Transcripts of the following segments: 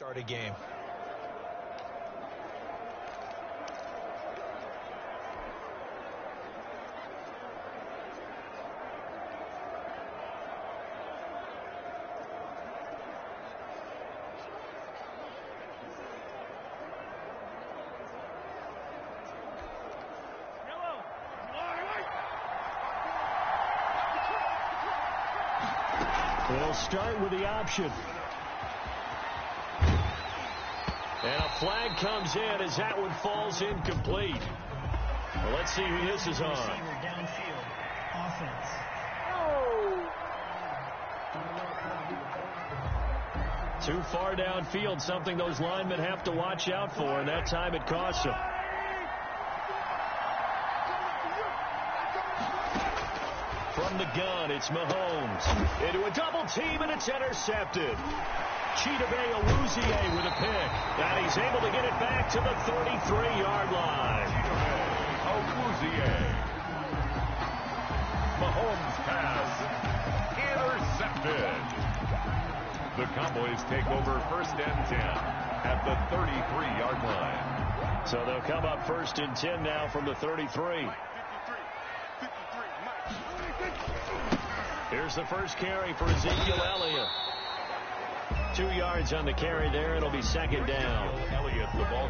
Start a game. They'll start with the option. And a flag comes in as that one falls incomplete. Well, let's see who this is on. Downfield. Offense. Too far downfield, something those linemen have to watch out for, and that time it costs them. From the gun, it's Mahomes. Into a double team, and it's intercepted. Chidobe Awuzie with a pick. And he's able to get it back to the 33-yard line. Awuzie. Mahomes pass intercepted. The Cowboys take over first and 10 at the 33-yard line. So they'll come up first and 10 now from the 33. Here's the first carry for Ezekiel Elliott. 2 yards on the carry there. It'll be second down.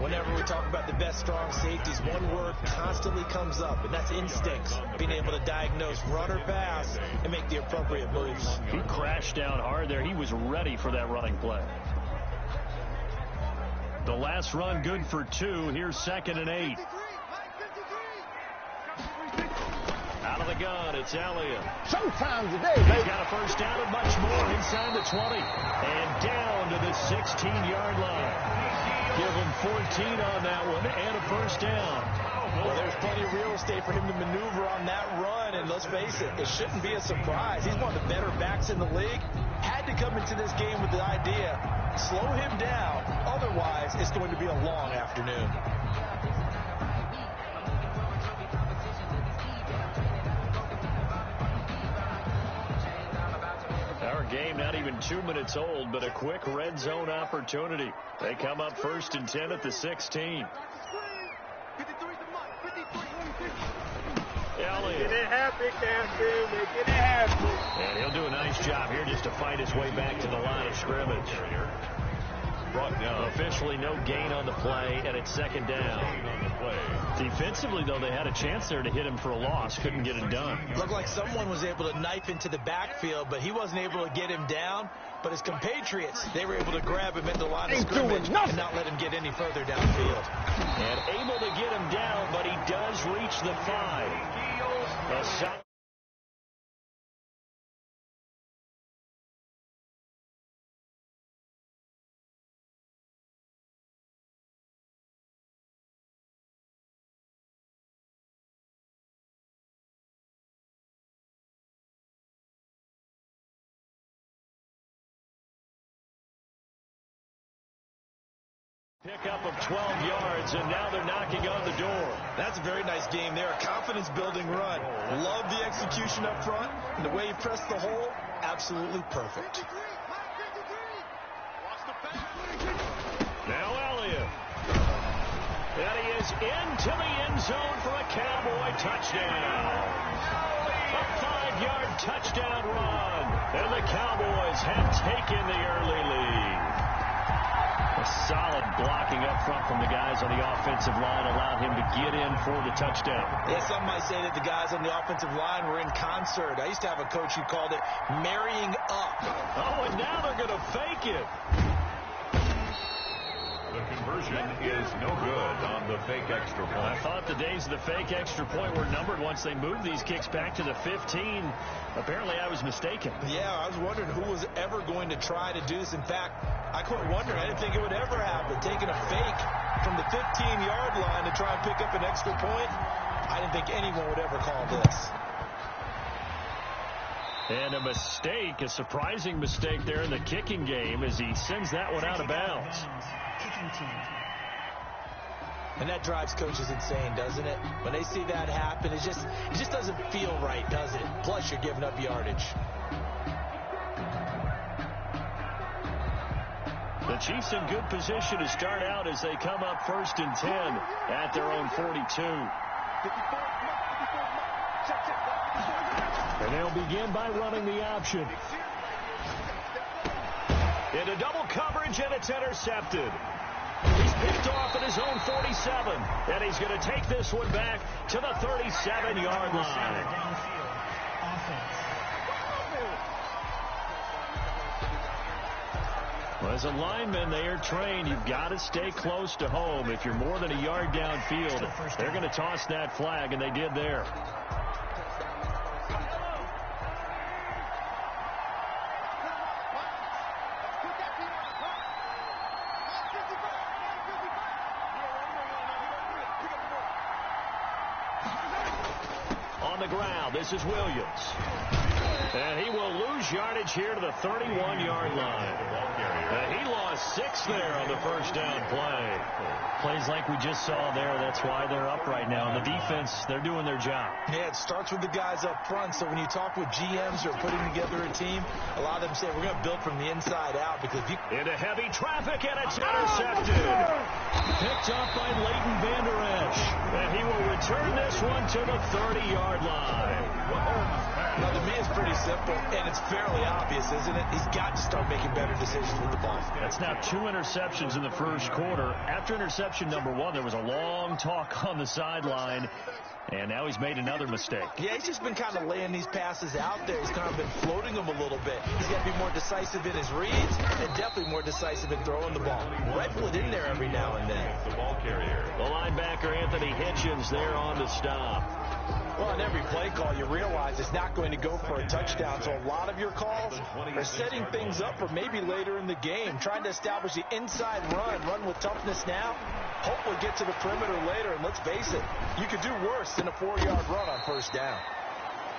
Whenever we talk about the best strong safeties, one word constantly comes up, and that's instincts. Being able to diagnose run or pass and make the appropriate moves. He crashed down hard there. He was ready for that running play. The last run good for 2. Here's second and 8. Out of the gun, it's Elliott. Showtime today, He's baby. got a first down and much more inside the 20. And down to the 16-yard line. Give him 14 on that one and a first down. Well, there's plenty of real estate for him to maneuver on that run. And let's face it, it shouldn't be a surprise. He's one of the better backs in the league. Had to come into this game with the idea, slow him down. Otherwise, it's going to be a long afternoon. Our game not even 2 minutes old, but a quick red zone opportunity. They come up first and 10 at the 16. Elliott. Get it happen, Captain. Get it happen. And he'll do a nice job here just to fight his way back to the line of scrimmage. Brought down. Officially no gain on the play, and it's second down. Defensively, though, they had a chance there to hit him for a loss. Couldn't get it done. Looked like someone was able to knife into the backfield, but he wasn't able to get him down. But his compatriots, they were able to grab him at the line of scrimmage and not let him get any further downfield. And able to get him down, but he does reach the 5. A solid pickup of 12 yards, and now they're knocking on the door. That's a very nice game there. A confidence-building run. Love the execution up front. And the way he pressed the hole, absolutely perfect. Now Elliott. And he is into the end zone for a Cowboy touchdown. A 5-yard touchdown run. And the Cowboys have taken the early lead. A solid blocking up front from the guys on the offensive line allowed him to get in for the touchdown. Yeah, some might say that the guys on the offensive line were in concert. I used to have a coach who called it marrying up. Oh, and now they're going to fake it. The conversion is no good on the fake extra point. I thought the days of the fake extra point were numbered once they moved these kicks back to the 15. Apparently, I was mistaken. Yeah, I was wondering who was ever going to try to do this. In fact, I quit wondering. I didn't think it would ever happen. Taking a fake from the 15-yard line to try and pick up an extra point, I didn't think anyone would ever call this. And a mistake, a surprising mistake there in the kicking game as he sends that one out of bounds. Kicking team. And that drives coaches insane, doesn't it? When they see that happen, it just doesn't feel right, does it? Plus, you're giving up yardage. The Chiefs in good position to start out as they come up 1st and 10 at their own 42. And they'll begin by running the option. Into double coverage, and it's intercepted. He's picked off at his own 47, and he's going to take this one back to the 37-yard line. Downfield. Offense. Well, as a lineman, they are trained. You've got to stay close to home. If you're more than a yard downfield, they're going to toss that flag, and they did there. On the ground, this is Williams. And he will lose yardage here to the 31-yard line. He lost 6 there on the first down play. Plays like we just saw there. That's why they're up right now. And the defense, they're doing their job. Yeah, it starts with the guys up front. So when you talk with GMs who are putting together a team, a lot of them say we're going to build from the inside out. Because if you... Into heavy traffic, and it's intercepted. Picked up by Leighton Vander Esch. And he will return this one to the 30-yard line. Now, to me, it's pretty simple, and it's fairly obvious, isn't it? He's got to start making better decisions with the ball. That's now 2 interceptions in the first quarter. After interception number 1, there was a long talk on the sideline, and now he's made another mistake. Yeah, he's just been kind of laying these passes out there. He's kind of been floating them a little bit. He's got to be more decisive in his reads and definitely more decisive in throwing the ball. Rifle it in there every now and then. The ball carrier. The linebacker, Anthony Hitchens, there on the stop. Well, on every play call, you realize it's not going to go for a touchdown. So a lot of your calls are setting things up for maybe later in the game, trying to establish the inside run with toughness now. Hopefully get to the perimeter later. And let's face it, you could do worse than a 4-yard run on first down.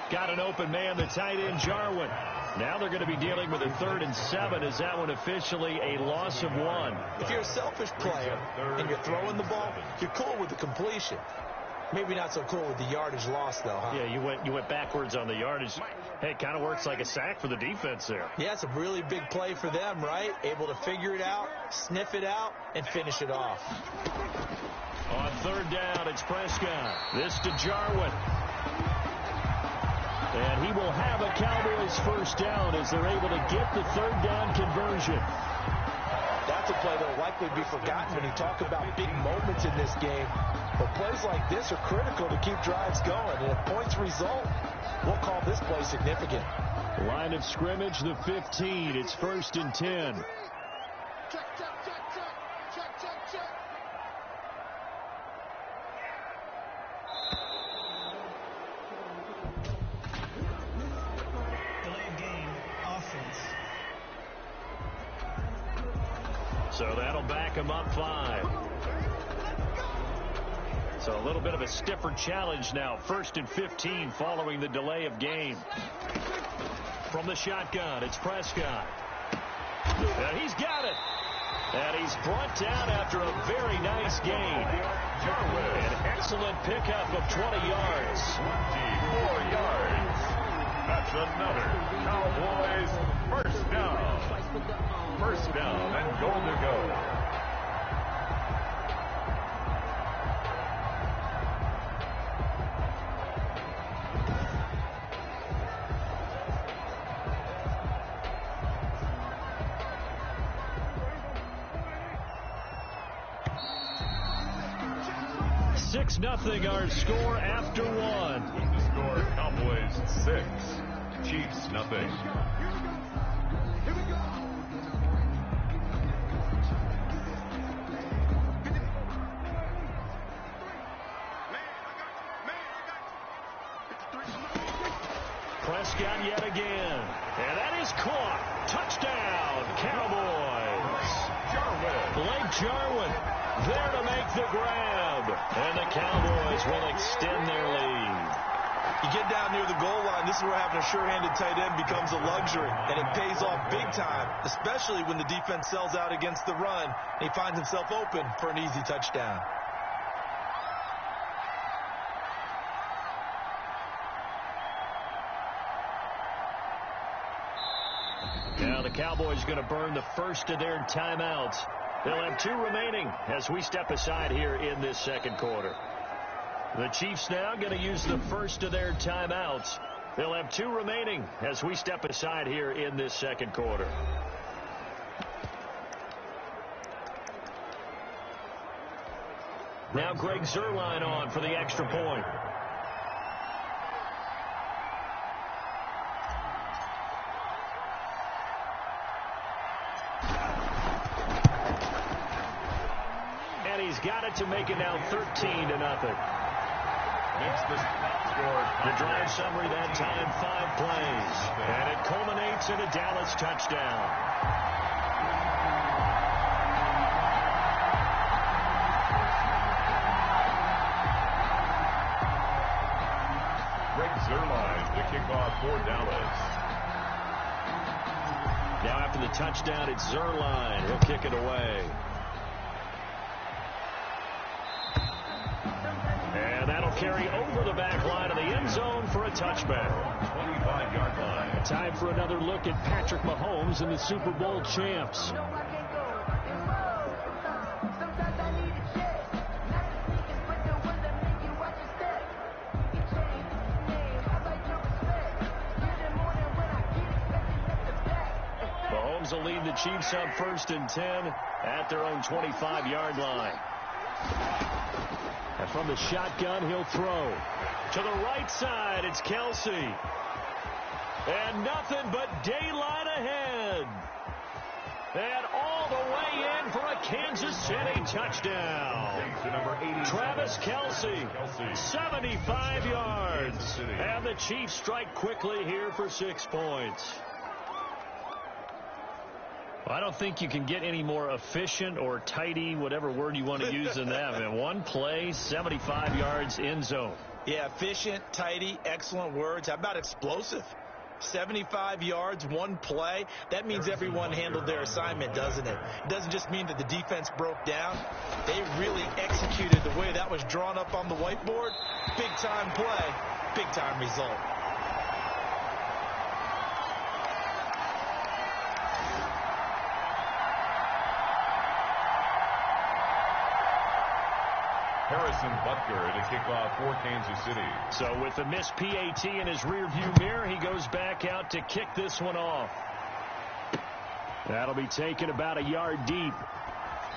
Got an open man, the tight end, Jarwin. Now they're going to be dealing with a 3rd and 7. Is that one officially a loss of 1? If you're a selfish player and you're throwing the ball, you're cool with the completion. Maybe not so cool with the yardage loss, though, huh? Yeah, you went backwards on the yardage. Hey, it kind of works like a sack for the defense there. Yeah, it's a really big play for them, right? Able to figure it out, sniff it out, and finish it off. On 3rd down, it's Prescott. This to Jarwin. And he will have a Cowboys first down as they're able to get the 3rd down conversion. That's a play that will likely be forgotten when you talk about big moments in this game. But plays like this are critical to keep drives going. And if points result, we'll call this play significant. Line of scrimmage, the 15. It's 1st and 10. Check. Delayed game. Offense. So that'll back him up 5. So a little bit of a stiffer challenge now. 1st and 15 following the delay of game. From the shotgun, it's Prescott. And he's got it. And he's brought down after a very nice gain. An excellent pickup of 20 yards. 24 yards. That's another Cowboys first down. First down and goal to go. Nothing our score after 1. The score, Cowboys 6, Chiefs nothing. Prescott yet again. And that is caught. Touchdown, Cowboys. Blake Jarwin there to make the grab. And the Cowboys will extend their lead. You get down near the goal line, this is where having a sure-handed tight end becomes a luxury. And it pays off big time, especially when the defense sells out against the run. And he finds himself open for an easy touchdown. Now the the Cowboys are going to burn the first of their timeouts. They'll have 2 remaining as we step aside here in this second quarter. The Chiefs now going to use the first of their timeouts. They'll have 2 remaining as we step aside here in this second quarter. Now Greg Zuerlein on for the extra point. And he's got it to make it now 13-0. Makes the score. The drive summary that time, 5 plays. And it culminates in a Dallas touchdown. Greg Zuerlein, the kickoff for Dallas. Now after the touchdown, it's Zuerlein. He'll kick it away. And that'll carry over the back line of the end zone for a touchback. 25-yard line. Time for another look at Patrick Mahomes and the Super Bowl champs. Mahomes will lead the Chiefs up 1st and 10 at their own 25-yard line. And from the shotgun, he'll throw. To the right side, it's Kelsey. And nothing but daylight ahead. And all the way in for a Kansas City touchdown. Travis Kelsey, 75 yards. And the Chiefs strike quickly here for 6 points. I don't think you can get any more efficient or tidy, whatever word you want to use in that. Man, 1 play, 75 yards, end zone. Yeah, efficient, tidy, excellent words. How about explosive? 75 yards, 1 play. That means everyone handled their assignment, doesn't it? It doesn't just mean that the defense broke down. They really executed the way that was drawn up on the whiteboard. Big-time play, big-time result. Harrison Butker in a kickoff for Kansas City. So with the missed PAT in his rearview mirror, he goes back out to kick this one off. That'll be taken about a yard deep.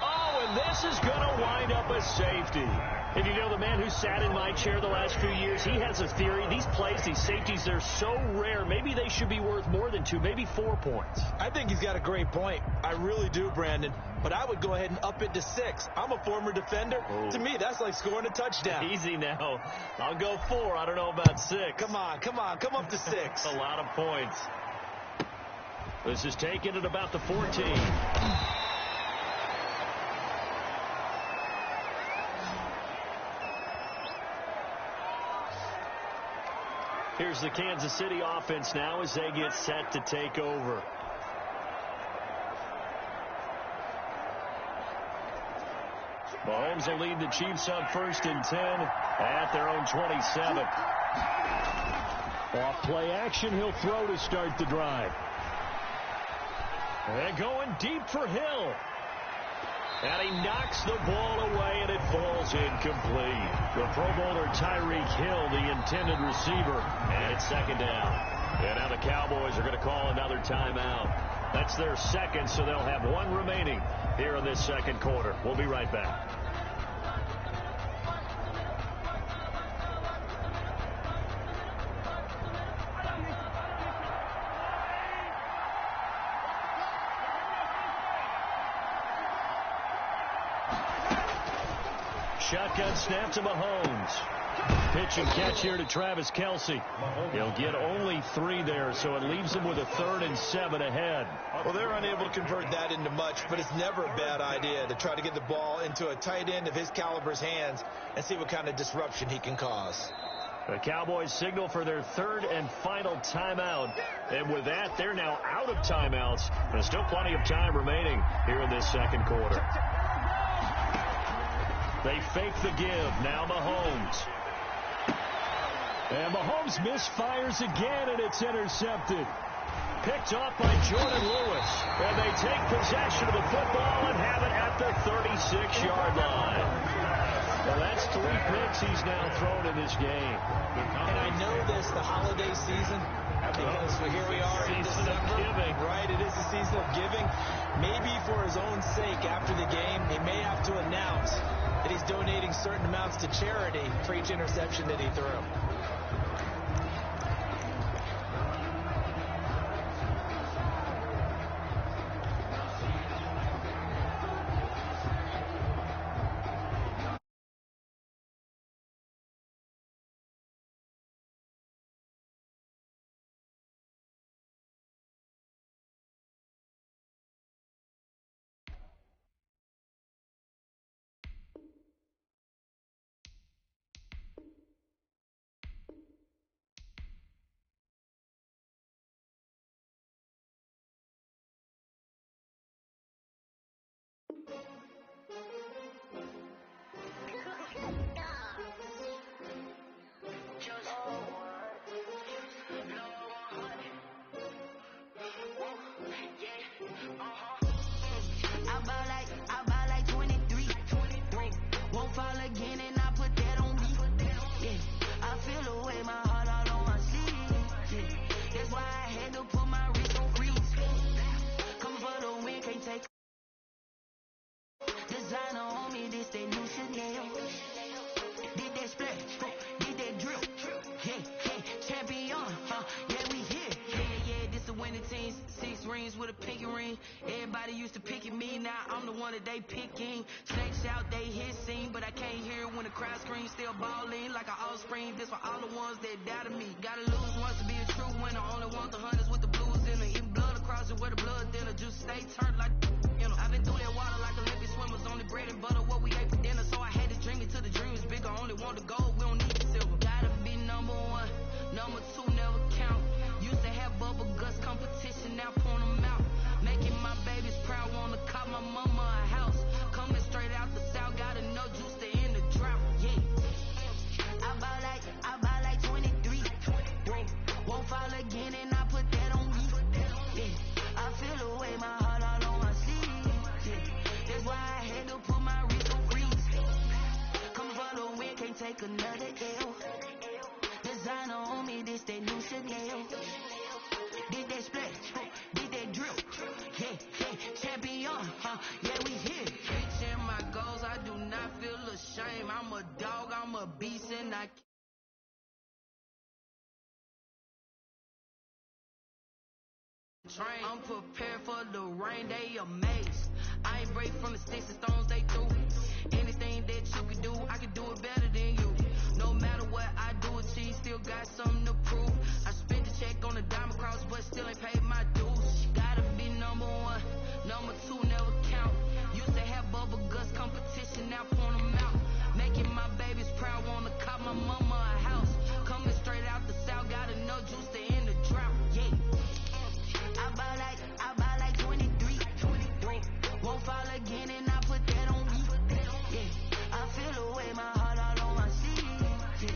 Oh, and this is going to wind up a safety. And you know, the man who sat in my chair the last few years, he has a theory. These plays, these safeties, they're so rare. Maybe they should be worth more than 2, maybe 4 points. I think he's got a great point. I really do, Brandon. But I would go ahead and up it to 6. I'm a former defender. Oh. To me, that's like scoring a touchdown. Easy now. I'll go 4. I don't know about 6. Come on. Come up to 6. A lot of points. This is taken at about the 14. Here's the Kansas City offense now as they get set to take over. Mahomes will lead the Chiefs up 1st and 10 at their own 27. Off play action, he'll throw to start the drive. And going deep for Hill. And he knocks the ball away, and it falls incomplete. The Pro Bowler Tyreek Hill, the intended receiver, and it's 2nd down. And now the Cowboys are going to call another timeout. That's their 2nd, so they'll have 1 remaining here in this second quarter. We'll be right back. Shotgun snap to Mahomes. Pitch and catch here to Travis Kelsey. He'll get only 3 there, so it leaves him with a 3rd and 7 ahead. Well, they're unable to convert that into much, but it's never a bad idea to try to get the ball into a tight end of his caliber's hands and see what kind of disruption he can cause. The Cowboys signal for their 3rd and final timeout. And with that, they're now out of timeouts. There's still plenty of time remaining here in this second quarter. They fake the give. Now Mahomes. And Mahomes misfires again, and it's intercepted. picked off by Jordan Lewis. And they take possession of the football and have it at the 36-yard line. Well, that's 3 picks he's now thrown in this game. And I know this, the holiday season, because here we are in December. Giving. Right, it is the season of giving. Maybe for his own sake, after the game, he may have to announce that he's donating certain amounts to charity for each interception that he threw. I buy like 23. Won't fall again and I put that on me. Yeah, I feel the way, my heart all on my sleeve. Yeah, that's why I had to put my wrist on freeze. Come for the win, can't take. Designer on me, this that new Chanel. Did that splash, did that drill. Yeah, champion, yeah, we here. Yeah, this a winning team. 6 rings with a pinky ring. Everybody used to picking me, now I'm the one that they picking. Snakes out, they hissing, but I can't hear when the crowd screams. Still balling like an offspring. This for all the ones that doubted me. Gotta lose once to be a true winner. Only want the hunters with the blues in it. Even blood across it where the blood thinner. Juice stay turned like, you know. I've been through that water like Olympic swimmers. Only bread and butter, what we ate for dinner. So I had to dream it till the dream was bigger. Only want the gold, we don't need the silver. Gotta be number 1, number 2 never count. Used to have bubble guts competition, now point them out. Making my babies proud, wanna cop my mama a house. Coming straight out the south, gotta know juice to end the drought. Yeah, I buy like 23. Won't fall again and I put that on me. Yeah, I feel the way, my heart all on my sleeve. Yeah, that's why I had to put my wrist on freeze. Come for the win, can't take another L. Designer on me, this that new Chanel. Did that splash, did that drill. Yeah, champion, yeah, we here. Reaching my goals, I do not feel ashamed. I'm a dog, I'm a beast, and I train. I'm prepared for the rain, they amazed. I ain't break from the sticks and stones they threw. Anything that you can do, I can do it better than you. No matter what I do, achieve, still got something to prove. I spent the check on the diamond cross, but still ain't paid my dues. Gotta be number 1, number 2 never count. Used to have bubble guts competition, now point them out. Making my babies proud, wanna cop my mama a house. Coming straight out the south, gotta know juice to end the drought. Yeah, I buy like 23. Won't fall again and I put that on me. Yeah, I feel the way, my heart all on my sleeve. Yeah,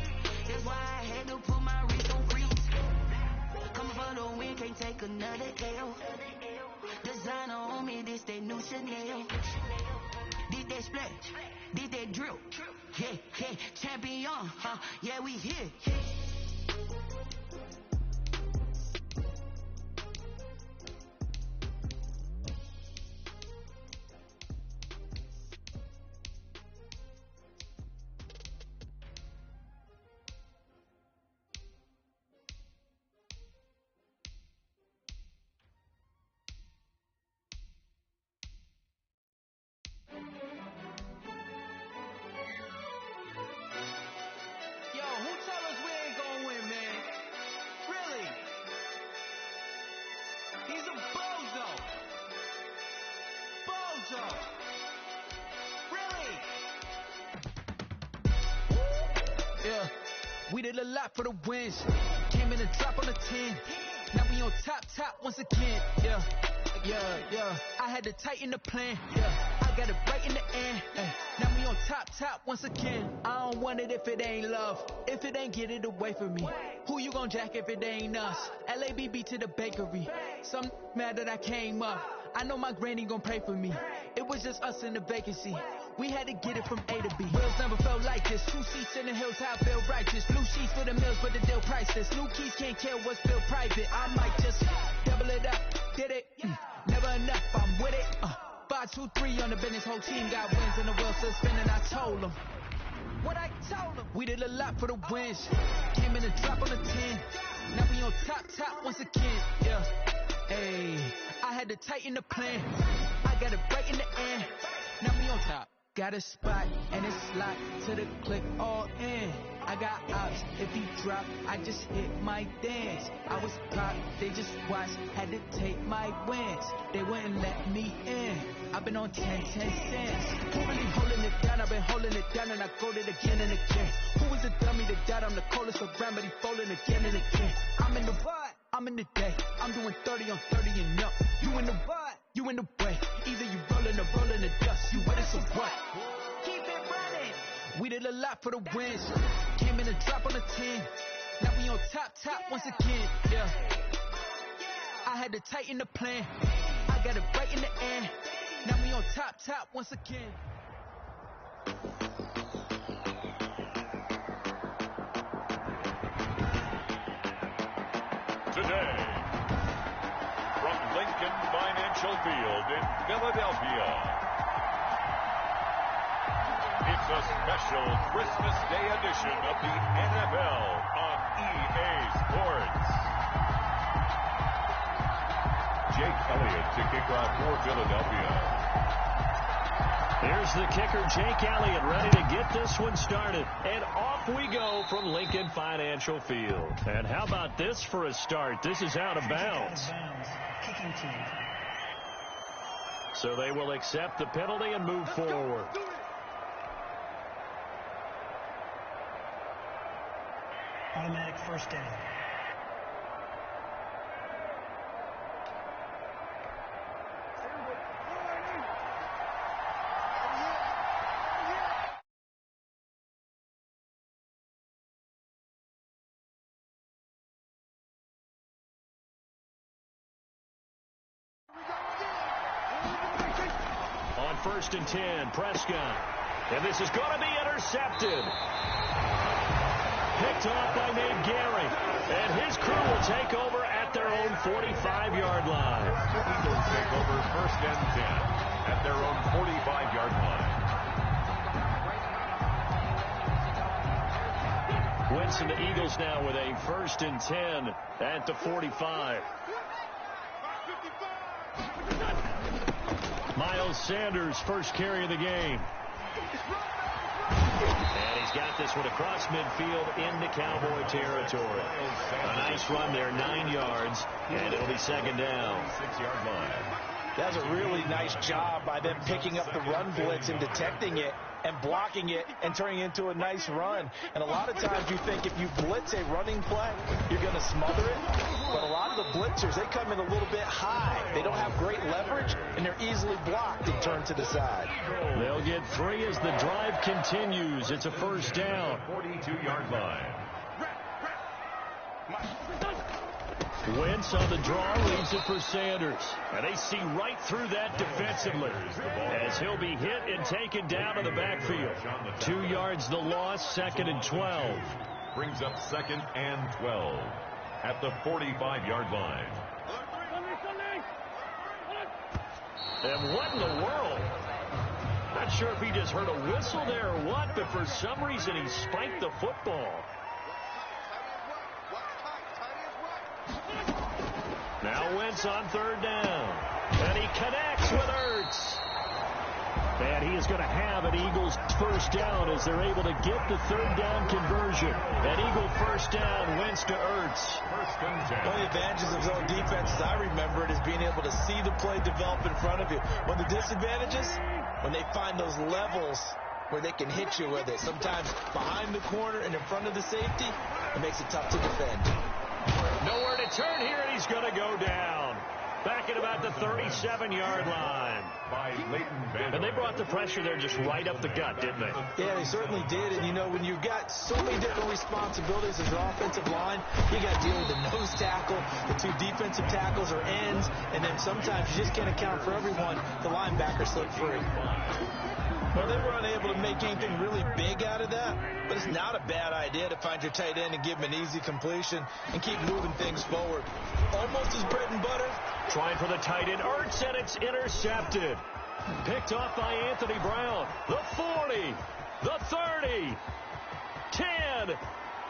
that's why I had to put my wrist on freeze. Coming for the win, can't take another L. Designer on me, this that new Chanel. Did that splash, did that drill. Yeah, champion, yeah, we here. Yeah, we did a lot for the wins. Came in and drop on the 10. Now we on top once again. Yeah. I had to tighten the plan. Yeah, I got it right in the end. Ay, now we on top once again. I don't want it if it ain't love. If it ain't, get it away from me. Who you gon' jack if it ain't us? LABB to the bakery. Some mad that I came up. I know my granny gon' pray for me. It was just us in the vacancy. We had to get it from A to B. Wheels never felt like this. 2 seats in the hills, how I feel righteous. Blue sheets for the mills, but the deal priceless. New keys can't kill what's built private. I might just double it up. Did it? Never enough, I'm with it. 5, 2, 3 on the business. Whole team got wins and the wheels still spinning. I told them what I told them. We did a lot for the wins. Came in and drop on the 10. Now we on top once again. Yeah. Hey, I had to tighten the plan. I got it right in the end. Now we on top. Got a spot and it's locked to the click all in. I got ops, if he drop, I just hit my dance. I was pop, they just watched, had to take my wins. They wouldn't let me in. I've been on 10 cents. Who really holding it down? I've been holding it down and I go it again and again. Who was the dummy that died? I'm the coldest around, but he folding again and again. I'm in the what? I'm in the day. I'm doing 30 on 30 and up. You in the what? You in the way. Either you rolling or rolling the dust. You with us or what? Keep it running. We did a lot for the wins. Came in and drop on the 10. Now we on top once again. Yeah. I had to tighten the plan. I got it right in the end. Now we on top once again. Today, from Lincoln Financial Field in Philadelphia, it's a special Christmas Day edition of the NFL on EA Sports. Jake Elliott to kick off for Philadelphia. Here's the kicker, Jake Elliott, ready to get this one started. And off we go from Lincoln Financial Field. And how about this for a start? This is out of bounds. Kicking team. So they will accept the penalty and move forward. Automatic first down. On 1st and 10, Prescott. And this is going to be intercepted. Picked off by Nate Gary. And his crew will take over at their own 45-yard line. Eagles take over 1st and 10 at their own 45-yard line. Wentz and the Eagles now with a 1st and 10 at the 45. Miles Sanders, first carry of the game. And he's got this one across midfield into Cowboy territory. A nice run there, 9 yards, and it'll be 2nd down. 6-yard line. That was a really nice job by them picking up the run blitz and detecting it and blocking it and turning it into a nice run. And a lot of times you think if you blitz a running play, you're going to smother it. But a lot of the blitzers, they come in a little bit high. They don't have great leverage, and they're easily blocked and turned to the side. They'll get 3 as the drive continues. It's a 1st down. 42-yard line. Wentz on the draw, leaves it for Sanders. And they see right through that defensively as he'll be hit and taken down to the backfield. 2 yards the loss, 2nd and 12. Brings up 2nd and 12 at the 45-yard line. And what in the world? Not sure if he just heard a whistle there or what, but for some reason he spiked the football. Now Wentz on 3rd down. And he connects with Ertz. And he is going to have an Eagles 1st down as they're able to get the 3rd down conversion. An Eagle 1st down, Wentz to Ertz. 1st and 10. One of the advantages of zone defense, as I remember it, is being able to see the play develop in front of you. One of the disadvantages, when they find those levels where they can hit you with it. Sometimes behind the corner and in front of the safety, it makes it tough to defend. Nowhere to turn here, and he's going to go down. back at about the 37-yard line. And they brought the pressure there just right up the gut, didn't they? Yeah, they certainly did. And, you know, when you've got so many different responsibilities as an offensive line, you got to deal with the nose tackle, the two defensive tackles or ends, and then sometimes you just can't account for everyone. The linebacker slipped free. Well, they were unable to make anything really big out of that, but it's not a bad idea to find your tight end and give him an easy completion and keep moving things forward. Almost his bread and butter. Trying for the tight end, Ertz, and it's intercepted. Picked off by Anthony Brown. The 40, the 30, 10,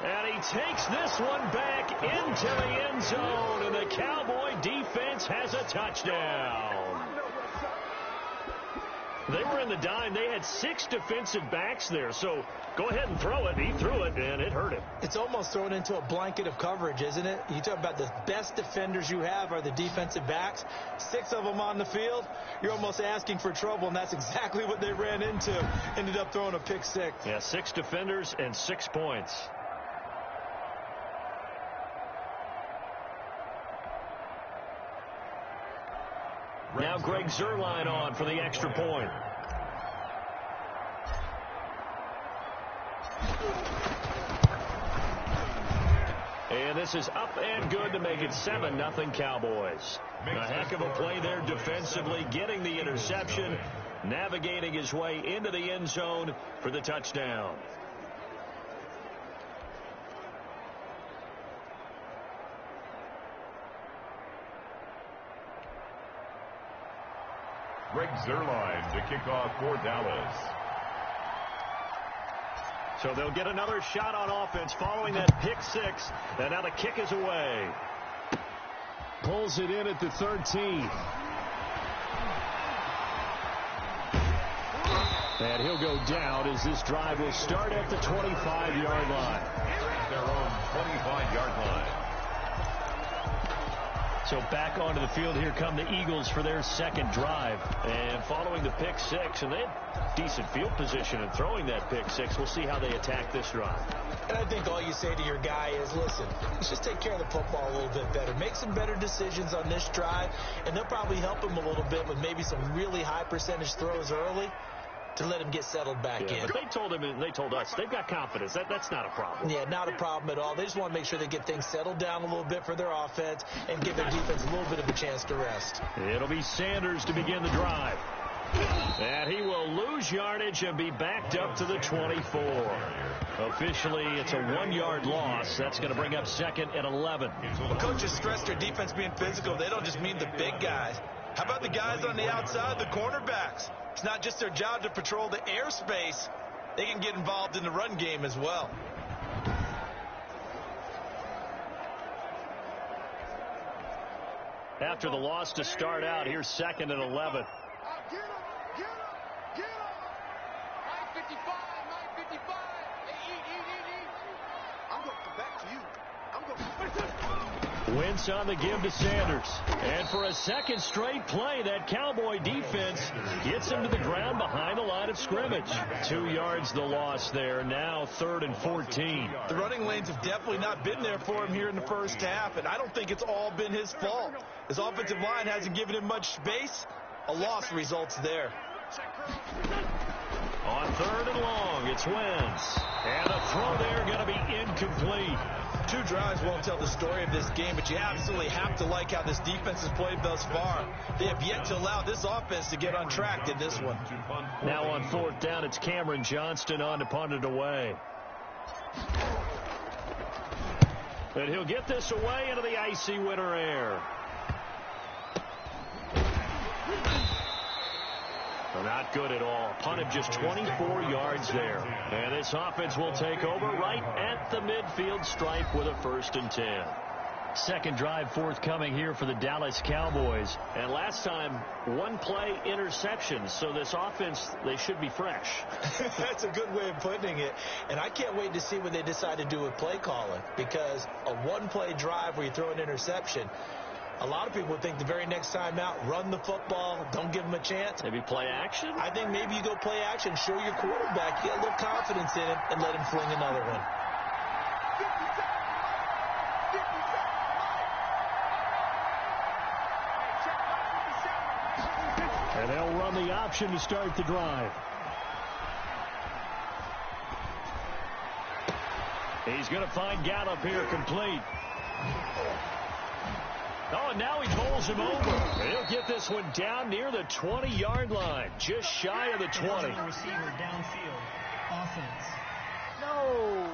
and he takes this one back into the end zone, and the Cowboy defense has a touchdown. They were in the dime. They had 6 defensive backs there, so go ahead and throw it. He threw it, and it hurt him. It's almost thrown into a blanket of coverage, isn't it? You talk about the best defenders you have are the defensive backs. 6 of them on the field. You're almost asking for trouble, and that's exactly what they ran into. Ended up throwing a pick 6. Yeah, 6 defenders and 6 points. Now Greg Zuerlein on for the extra point. And this is up and good to make it 7-0 Cowboys. A heck of a play there defensively, getting the interception, navigating his way into the end zone for the touchdown. Greg Zuerlein to kick off for Dallas. So they'll get another shot on offense following that pick 6. And now the kick is away. Pulls it in at the 13. And he'll go down as this drive will start at the 25-yard line. Their own 25-yard line. So back onto the field, here come the Eagles for their second drive. And following the pick 6, and they had decent field position in throwing that pick 6. We'll see how they attack this drive. And I think all you say to your guy is, listen, let's just take care of the football a little bit better. Make some better decisions on this drive, and they'll probably help him a little bit with maybe some really high percentage throws early to let him get settled back in. But they told him and they told us they've got confidence. That's not a problem. Yeah, not a problem at all. They just want to make sure they get things settled down a little bit for their offense and give their defense a little bit of a chance to rest. It'll be Sanders to begin the drive. And he will lose yardage and be backed up to the 24. Officially, it's a 1-yard loss. That's going to bring up 2nd and 11. Well, coaches stress their defense being physical. They don't just mean the big guys. How about the guys on the outside, the cornerbacks? It's not just their job to patrol the airspace. They can get involved in the run game as well. After the loss to start out, here's 2nd and 11. Get him! Get him! 955! 955! Hey, eat! I'm going to come back to you. I'm going to... Wentz on the give to Sanders. And for a second straight play, that Cowboy defense gets him to the ground behind the line of scrimmage. 2 yards the loss there. Now 3rd and 14. The running lanes have definitely not been there for him here in the first half, and I don't think it's all been his fault. His offensive line hasn't given him much space. A loss results there. On 3rd and long, it's Wentz. And the throw there going to be incomplete. 2 drives won't tell the story of this game, but you absolutely have to like how this defense has played thus far. They have yet to allow this offense to get on track in this one. Now on 4th down, it's Cameron Johnston on to punt it away. And he'll get this away into the icy winter air. Not good at all. Punt of just 24 yards there. And this offense will take over right at the midfield stripe with a 1st and 10. Second drive forthcoming here for the Dallas Cowboys. And last time, 1 play interception. So this offense, they should be fresh. That's a good way of putting it. And I can't wait to see what they decide to do with play calling. Because a 1-play drive where you throw an interception, a lot of people would think the very next time out, run the football, don't give them a chance. Maybe play action? I think maybe you go play action, show your quarterback, get a little confidence in him, and let him fling another one. And they'll run the option to start the drive. He's going to find Gallup here complete. Oh, and now he bowls him over. He'll get this one down near the 20-yard line, just shy of the 20. The receiver downfield. Offense. No.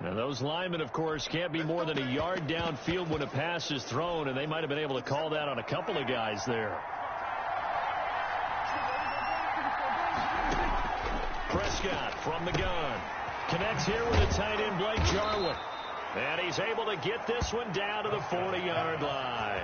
Now, those linemen, of course, can't be more than a yard downfield when a pass is thrown, and they might have been able to call that on a couple of guys there. Prescott from the gun. Connects here with the tight end, Blake Jarwin. And he's able to get this one down to the 40-yard line.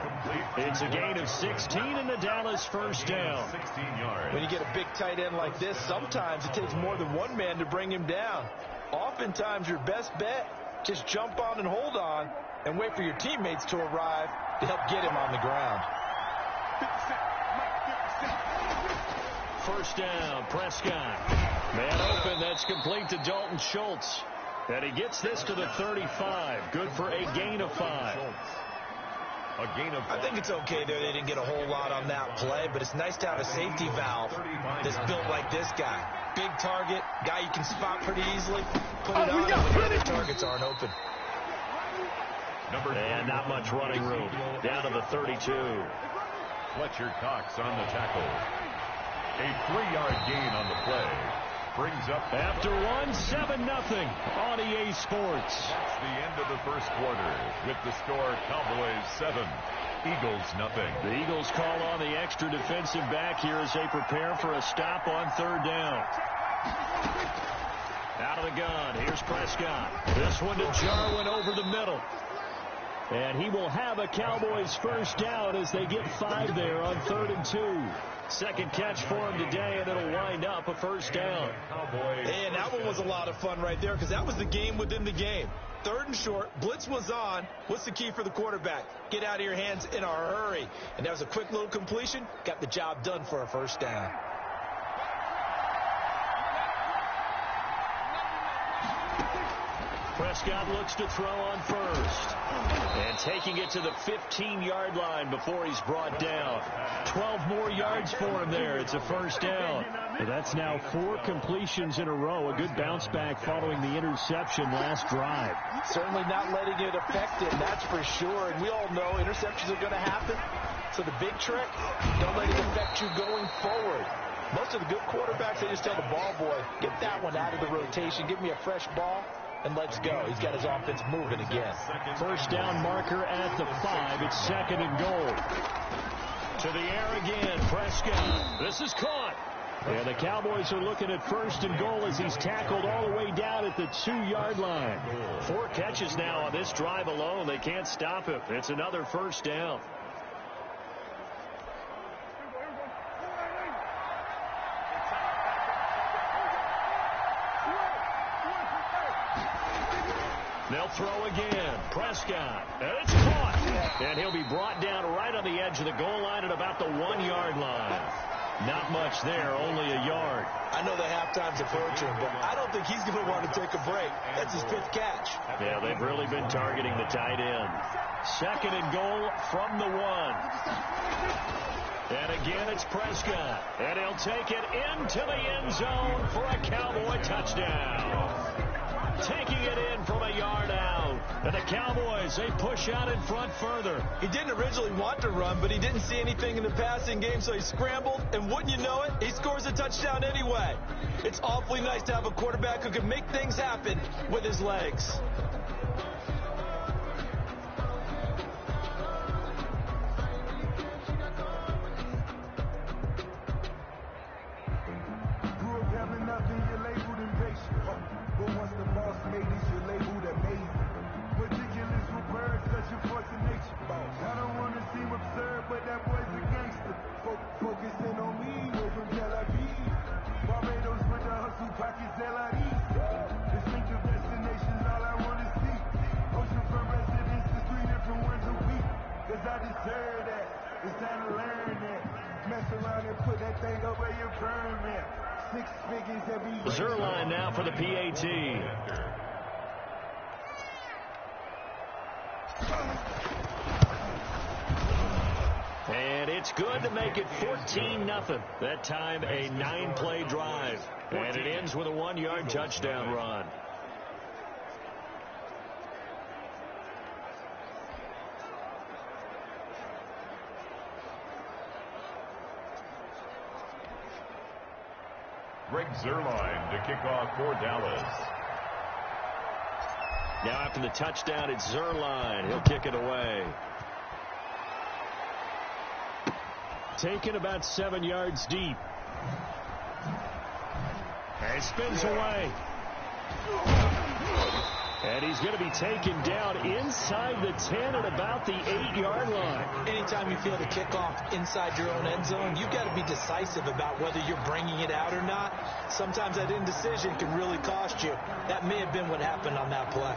It's a gain of 16 in the Dallas first down. 16 yards. When you get a big tight end like this, sometimes it takes more than one man to bring him down. Oftentimes, your best bet, just jump on and hold on and wait for your teammates to arrive to help get him on the ground. First down, Prescott. Man open, that's complete to Dalton Schultz. And he gets this to the 35. Good for a gain of 5. A gain of 5. I think it's okay there. They didn't get a whole lot on that play, but it's nice to have a safety valve that's built like this guy. Big target, guy you can spot pretty easily. Put it on when the other targets aren't open. And not much running room. Down to the 32. Fletcher Cox on the tackle. A 3-yard gain on the play. Brings up after 7-0 on EA Sports. That's the end of the first quarter with the score Cowboys 7, Eagles 0. The Eagles call on the extra defensive back here as they prepare for a stop on third down. Out of the gun, here's Prescott. This one to Jarwin over the middle. And he will have a Cowboys first down as they get 5 there on 3rd and 2. Second catch for him today, and it'll wind up a first down. And that one was a lot of fun right there because that was the game within the game. 3rd and short, blitz was on. What's the key for the quarterback? Get out of your hands in a hurry. And that was a quick little completion. Got the job done for a first down. Prescott looks to throw on first. And taking it to the 15-yard line before he's brought down. 12 more yards for him there. It's a first down. Well, that's now 4 completions in a row. A good bounce back following the interception last drive. Certainly not letting it affect him, that's for sure. And we all know interceptions are going to happen. So the big trick, don't let it affect you going forward. Most of the good quarterbacks, they just tell the ball boy, get that one out of the rotation. Give me a fresh ball. And let's go. He's got his offense moving again. First down marker at the 5. It's 2nd and goal. To the air again. Prescott. This is caught. And the Cowboys are looking at 1st and goal as he's tackled all the way down at the 2-yard line. 4 catches now on this drive alone. They can't stop him. It's another first down. They'll throw again. Prescott. And it's caught. And he'll be brought down right on the edge of the goal line at about the 1-yard line. Not much there, only a yard. I know the halftime's approaching, but I don't think he's going to want to take a break. That's his 5th catch. Yeah, they've really been targeting the tight end. 2nd and goal from the 1. And again, it's Prescott. And he'll take it into the end zone for a Cowboy touchdown. Taking it in from a yard out. And the Cowboys, they push out in front further. He didn't originally want to run, but he didn't see anything in the passing game, so he scrambled. And wouldn't you know it, he scores a touchdown anyway. It's awfully nice to have a quarterback who can make things happen with his legs. But that boy's a gangster. Focusing on me, way from Tel Aviv. Barbados with the hustle pockets, LID. Distinctive destinations, all I want to see. figures every week. Zerline now for the PAT. And it's good to make it 14-0. That time a 9-play drive. And it ends with a 1-yard touchdown run. Greg Zerline to kick off for Dallas. Now after the touchdown, it's Zerline. He'll kick it away. Taken about 7 yards deep. And he spins away. And he's going to be taken down inside the 10 at about the 8-yard line. Anytime you feel the kickoff inside your own end zone, you've got to be decisive about whether you're bringing it out or not. Sometimes that indecision can really cost you. That may have been what happened on that play.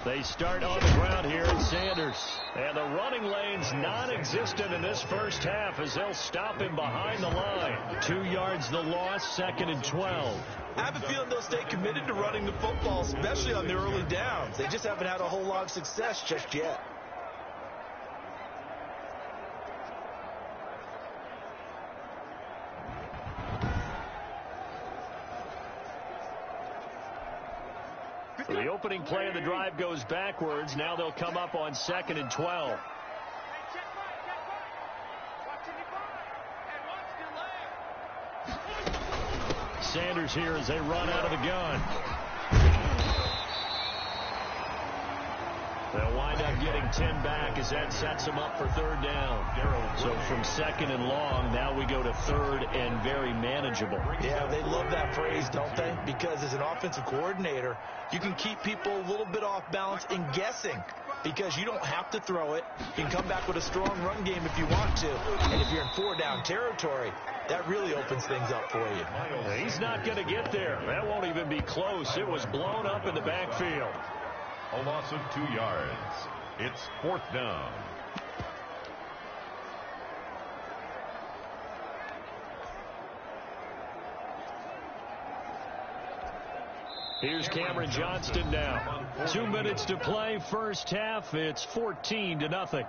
They start on the ground here at Sanders. And the running lane's non-existent in this first half as they'll stop him behind the line. 2 yards the loss, 2nd and 12. I have a feeling they'll stay committed to running the football, especially on the early downs. They just haven't had a whole lot of success just yet. So the opening play of the drive goes backwards. Now they'll come up on 2nd and 12. Sanders here as they run out of the gun. They'll wind up getting 10 back as that sets them up for 3rd down. So from 2nd and long, now we go to 3rd and very manageable. Yeah, they love that phrase, don't they? Because as an offensive coordinator, you can keep people a little bit off balance and guessing because you don't have to throw it. You can come back with a strong run game if you want to. And if you're in 4-down territory, that really opens things up for you. He's not going to get there. That won't even be close. It was blown up in the backfield. A loss of 2 yards. It's 4th down. Here's Cameron Johnston now. 2 minutes to play. First half. It's 14-0.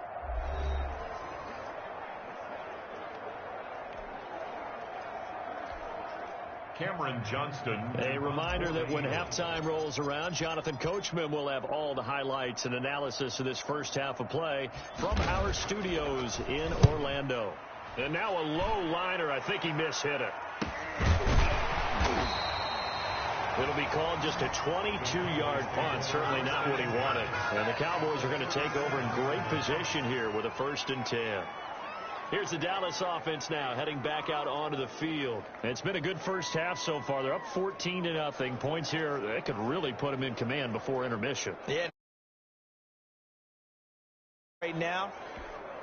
Cameron Johnston. A reminder that when halftime rolls around, Jonathan Coachman will have all the highlights and analysis of this first half of play from our studios in Orlando. And now a low liner. I think he mishit it. It'll be called just a 22-yard punt. Certainly not what he wanted. And the Cowboys are going to take over in great position here with a 1st and 10. Here's the Dallas offense now heading back out onto the field. It's been a good first half so far. They're up 14-0. Points here, they could really put them in command before intermission. Yeah. Right now,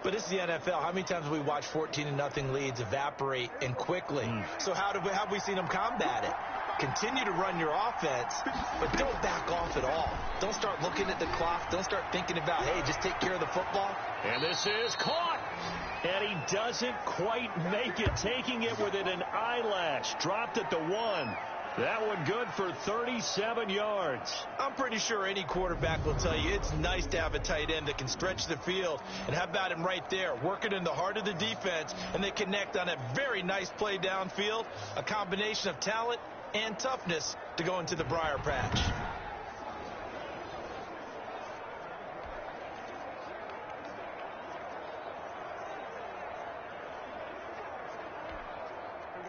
but it's the NFL. How many times have we watched 14-0 leads evaporate and quickly? So how have we seen them combat it? Continue to run your offense, but don't back off at all. Don't start looking at the clock. Don't start thinking about, hey, just take care of the football. And this is caught. And he doesn't quite make it, taking it within an eyelash. Dropped at the 1. That one good for 37 yards. I'm pretty sure any quarterback will tell you it's nice to have a tight end that can stretch the field. And how about him right there, working in the heart of the defense, and they connect on a very nice play downfield, a combination of talent and toughness to go into the briar patch.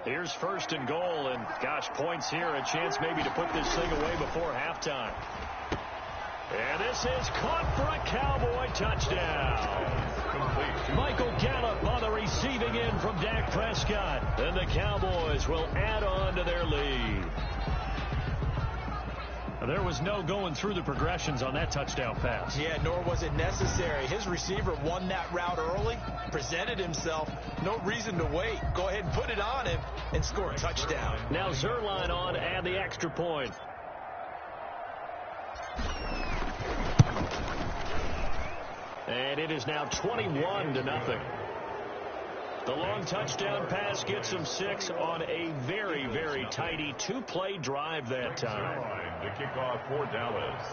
Here's 1st and goal, and gosh, points here, a chance maybe to put this thing away before halftime. And this is caught for a Cowboy touchdown. Complete. Michael Gallup on the receiving end from Dak Prescott. And the Cowboys will add on to their lead. There was no going through the progressions on that touchdown pass. Yeah, nor was it necessary. His receiver won that route early, presented himself. No reason to wait. Go ahead and put it on him and score a touchdown. Now Zerline on to add the extra point. And it is now 21-0. The long touchdown pass gets him 6 on a very, very tidy 2-play drive that time. The kickoff for Dallas.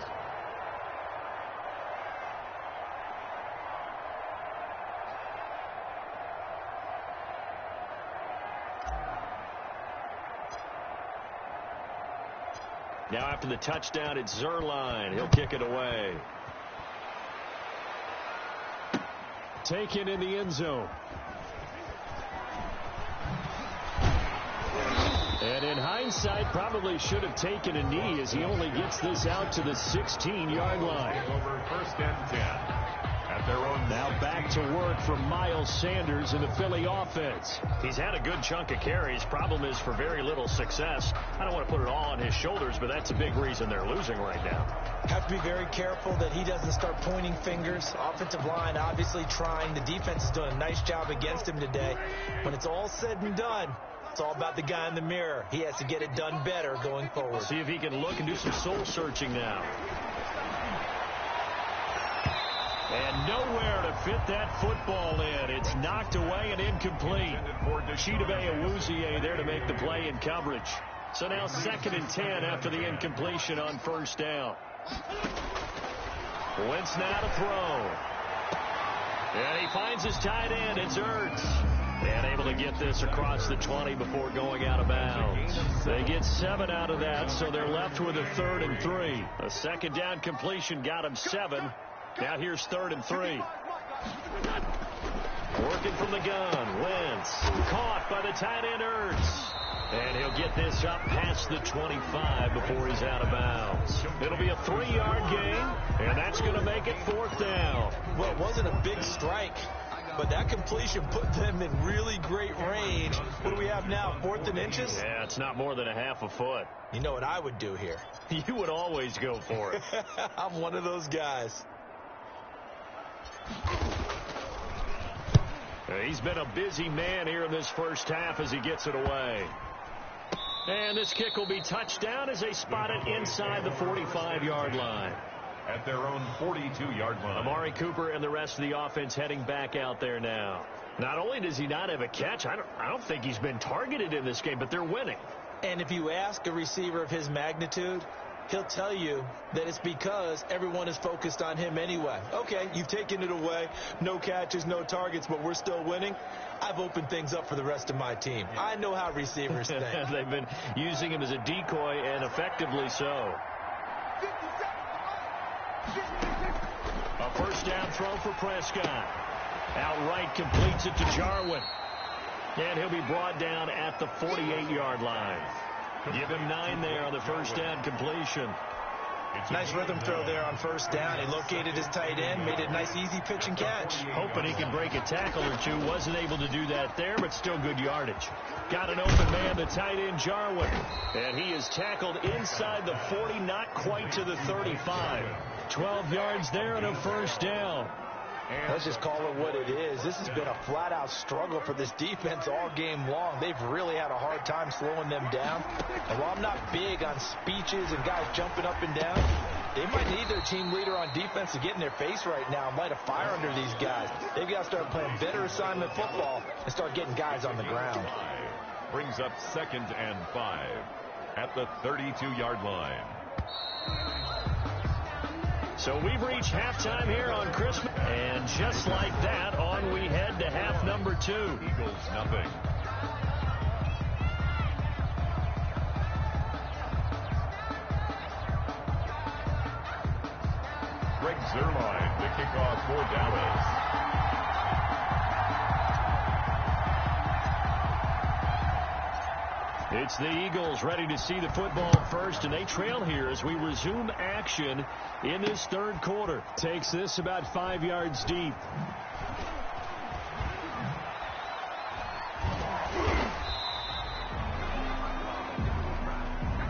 Now after the touchdown, it's Zerline. He'll kick it away. Taken in the end zone. And in hindsight, probably should have taken a knee as he only gets this out to the 16-yard line. Over 1st and 10 at their own. Now back to work for Miles Sanders in the Philly offense. He's had a good chunk of carries. Problem is for very little success. I don't want to put it all on his shoulders, but that's a big reason they're losing right now. Have to be very careful that he doesn't start pointing fingers. Offensive line obviously trying. The defense is doing a nice job against him today. When it's all said and done, it's all about the guy in the mirror. He has to get it done better going forward. See if he can look and do some soul searching now. And nowhere to fit that football in. It's knocked away and incomplete. Chidobe Awuzie there to make the play in coverage. So now 2nd and 10 after the incompletion on 1st down. Wentz now to throw. And he finds his tight end. It's Ertz. And able to get this across the 20 before going out of bounds. They get 7 out of that, so they're left with a 3rd and 3. A 2nd down completion got him 7. Now here's 3rd and 3. Working from the gun. Wentz caught by the tight end Ertz. And he'll get this up past the 25 before he's out of bounds. It'll be a 3-yard gain, and that's going to make it 4th down. Well, it wasn't a big strike, but that completion put them in really great range. What do we have now, 4th and inches? Yeah, it's not more than a half a foot. You know what I would do here? You would always go for it. I'm one of those guys. He's been a busy man here in this first half as he gets it away. And this kick will be touched down as they spot it inside the 45-yard line. At their own 42-yard line. Amari Cooper and the rest of the offense heading back out there now. Not only does he not have a catch, I don't think he's been targeted in this game, but they're winning. And if you ask a receiver of his magnitude, he'll tell you that it's because everyone is focused on him anyway. Okay, you've taken it away. No catches, no targets, but we're still winning. I've opened things up for the rest of my team. I know how receivers think. They've been using him as a decoy, and effectively so. A 1st down throw for Prescott. Outright completes it to Jarwin. And he'll be brought down at the 48-yard line. Give him 9 there on the 1st down completion. Nice rhythm throw there on 1st down. He located his tight end, made a nice easy pitch and catch. Hoping he can break a tackle or two. Wasn't able to do that there, but still good yardage. Got an open man, the tight end Jarwin. And he is tackled inside the 40, not quite to the 35. 12 yards there and a 1st down. Let's just call it what it is. This has been a flat-out struggle for this defense all game long. They've really had a hard time slowing them down. And while I'm not big on speeches and guys jumping up and down, they might need their team leader on defense to get in their face right now and light a fire under these guys. They've got to start playing better assignment football and start getting guys on the ground. Brings up 2nd and 5 at the 32-yard line. So we've reached halftime here on Christmas. And just like that, on we head to half number 2. Eagles nothing. Greg Zerline, the kickoff for Dallas. It's the Eagles ready to see the football first, and they trail here as we resume action in this 3rd quarter. Takes this about 5 yards deep.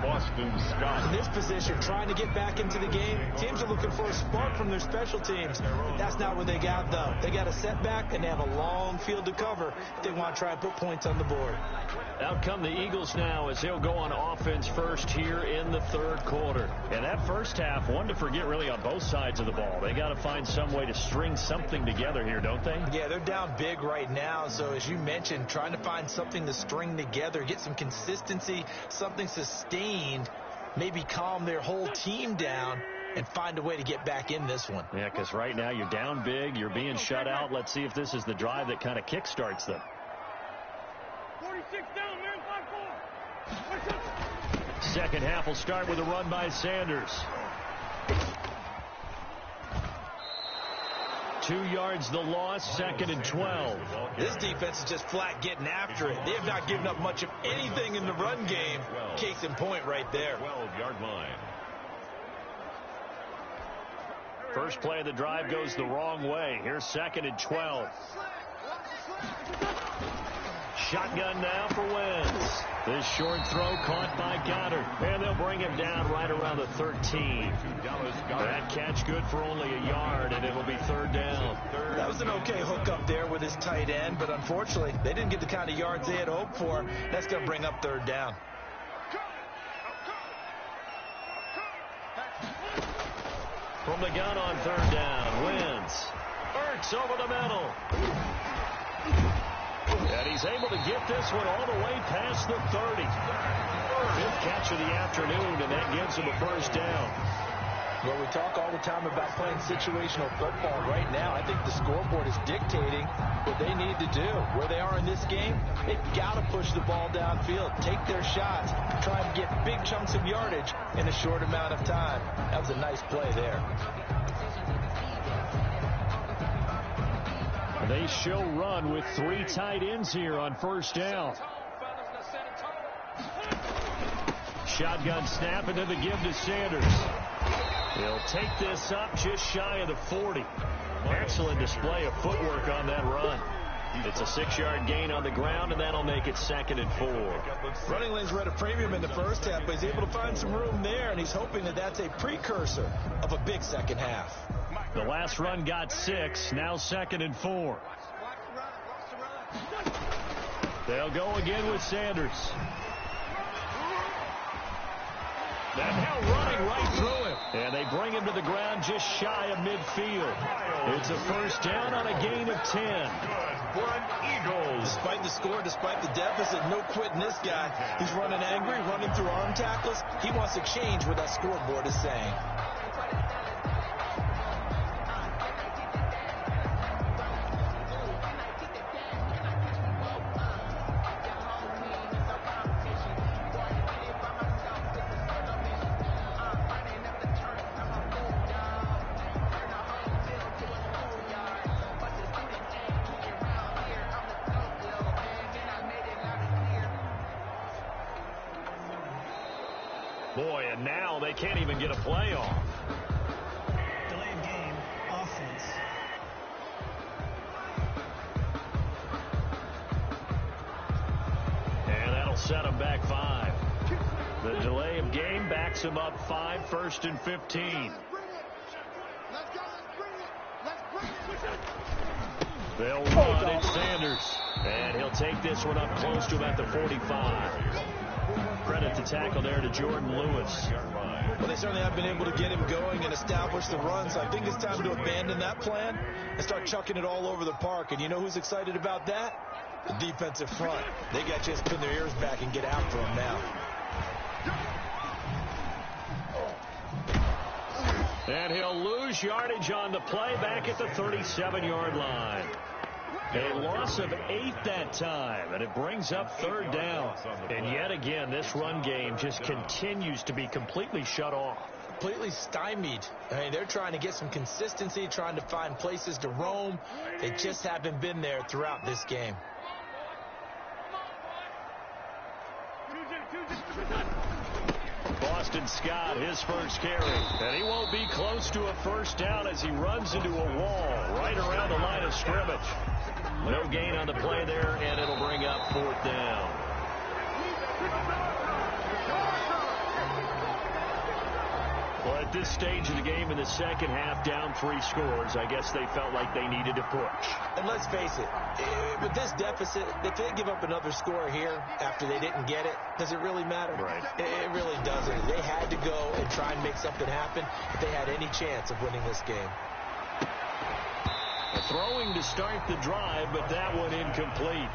Lost Boston Scott. In this position, trying to get back into the game, teams are looking for a spark from their special teams. That's not what they got, though. They got a setback, and they have a long field to cover if they want to try and put points on the board. Out come the Eagles now as they'll go on offense first here in the third quarter. And that first half, one to forget really on both sides of the ball. They got to find some way to string something together here, don't they? Yeah, they're down big right now. So as you mentioned, trying to find something to string together, get some consistency, something sustained, maybe calm their whole team down and find a way to get back in this one. Yeah, because right now you're down big, you're being shut out. Let's see if this is the drive that kind of kickstarts them. 46 down, man. 5-4. Second half will start with a run by Sanders. 2 yards the loss, 2nd and 12. This defense is just flat getting after it. They have not given up much of anything in the run game. Case in point right there. 12-yard line. First play of the drive goes the wrong way. Here's 2nd and 12. Shotgun now for Wentz. This short throw caught by Goddard. And they'll bring him down right around the 13. That catch good for only a yard, and it'll be 3rd down. That was an okay hook up there with his tight end, but unfortunately, they didn't get the kind of yards they had hoped for. That's going to bring up 3rd down. From the gun on 3rd down, Wentz. Ertz over the middle. And he's able to get this one all the way past the 30. 5th catch of the afternoon, and that gives him a 1st down. Well, we talk all the time about playing situational football. Right now, I think the scoreboard is dictating what they need to do. Where they are in this game, they've got to push the ball downfield, take their shots, try and get big chunks of yardage in a short amount of time. That was a nice play there. They show run with 3 tight ends here on 1st down. Shotgun snap into the give to Sanders. He'll take this up just shy of the 40. Excellent display of footwork on that run. It's a 6-yard gain on the ground, and that'll make it 2nd and 4. Running lanes were at a premium in the first half, but he's able to find some room there, and he's hoping that that's a precursor of a big second half. The last run got 6, now 2nd and 4. They'll go again with Sanders. That hell running right through him. And they bring him to the ground just shy of midfield. It's a 1st down on a gain of 10. Good run, Eagles. Despite the score, despite the deficit, no quitting this guy. He's running angry, running through arm tackles. He wants to change what that scoreboard is saying. Boy, and now they can't even get a play off. Delayed game, offense. And that'll set them back 5. The delay of game backs them up 5, 1st and 15. They'll run it, Sanders. And he'll take this one up close to about the 45. Credit the tackle there to Jordan Lewis. Well, they certainly have been able to get him going and establish the run, so I think it's time to abandon that plan and start chucking it all over the park. And you know who's excited about that? The defensive front. They got a chance to pin their ears back and get after him now. And he'll lose yardage on the play back at the 37-yard line. A loss of 8 that time, and it brings up 3rd down. And yet again, this run game just continues to be completely shut off. Completely stymied. I mean, they're trying to get some consistency, trying to find places to roam. They just haven't been there throughout this game. Boston Scott, his first carry. And he won't be close to a 1st down as he runs into a wall right around the line of scrimmage. No gain on the play there, and it'll bring up 4th down. Well, at this stage of the game in the second half, down 3 scores, I guess they felt like they needed to push. And let's face it, with this deficit, if they give up another score here after they didn't get it, does it really matter? Right. It really doesn't. They had to go and try and make something happen if they had any chance of winning this game. Throwing to start the drive, but that one incomplete.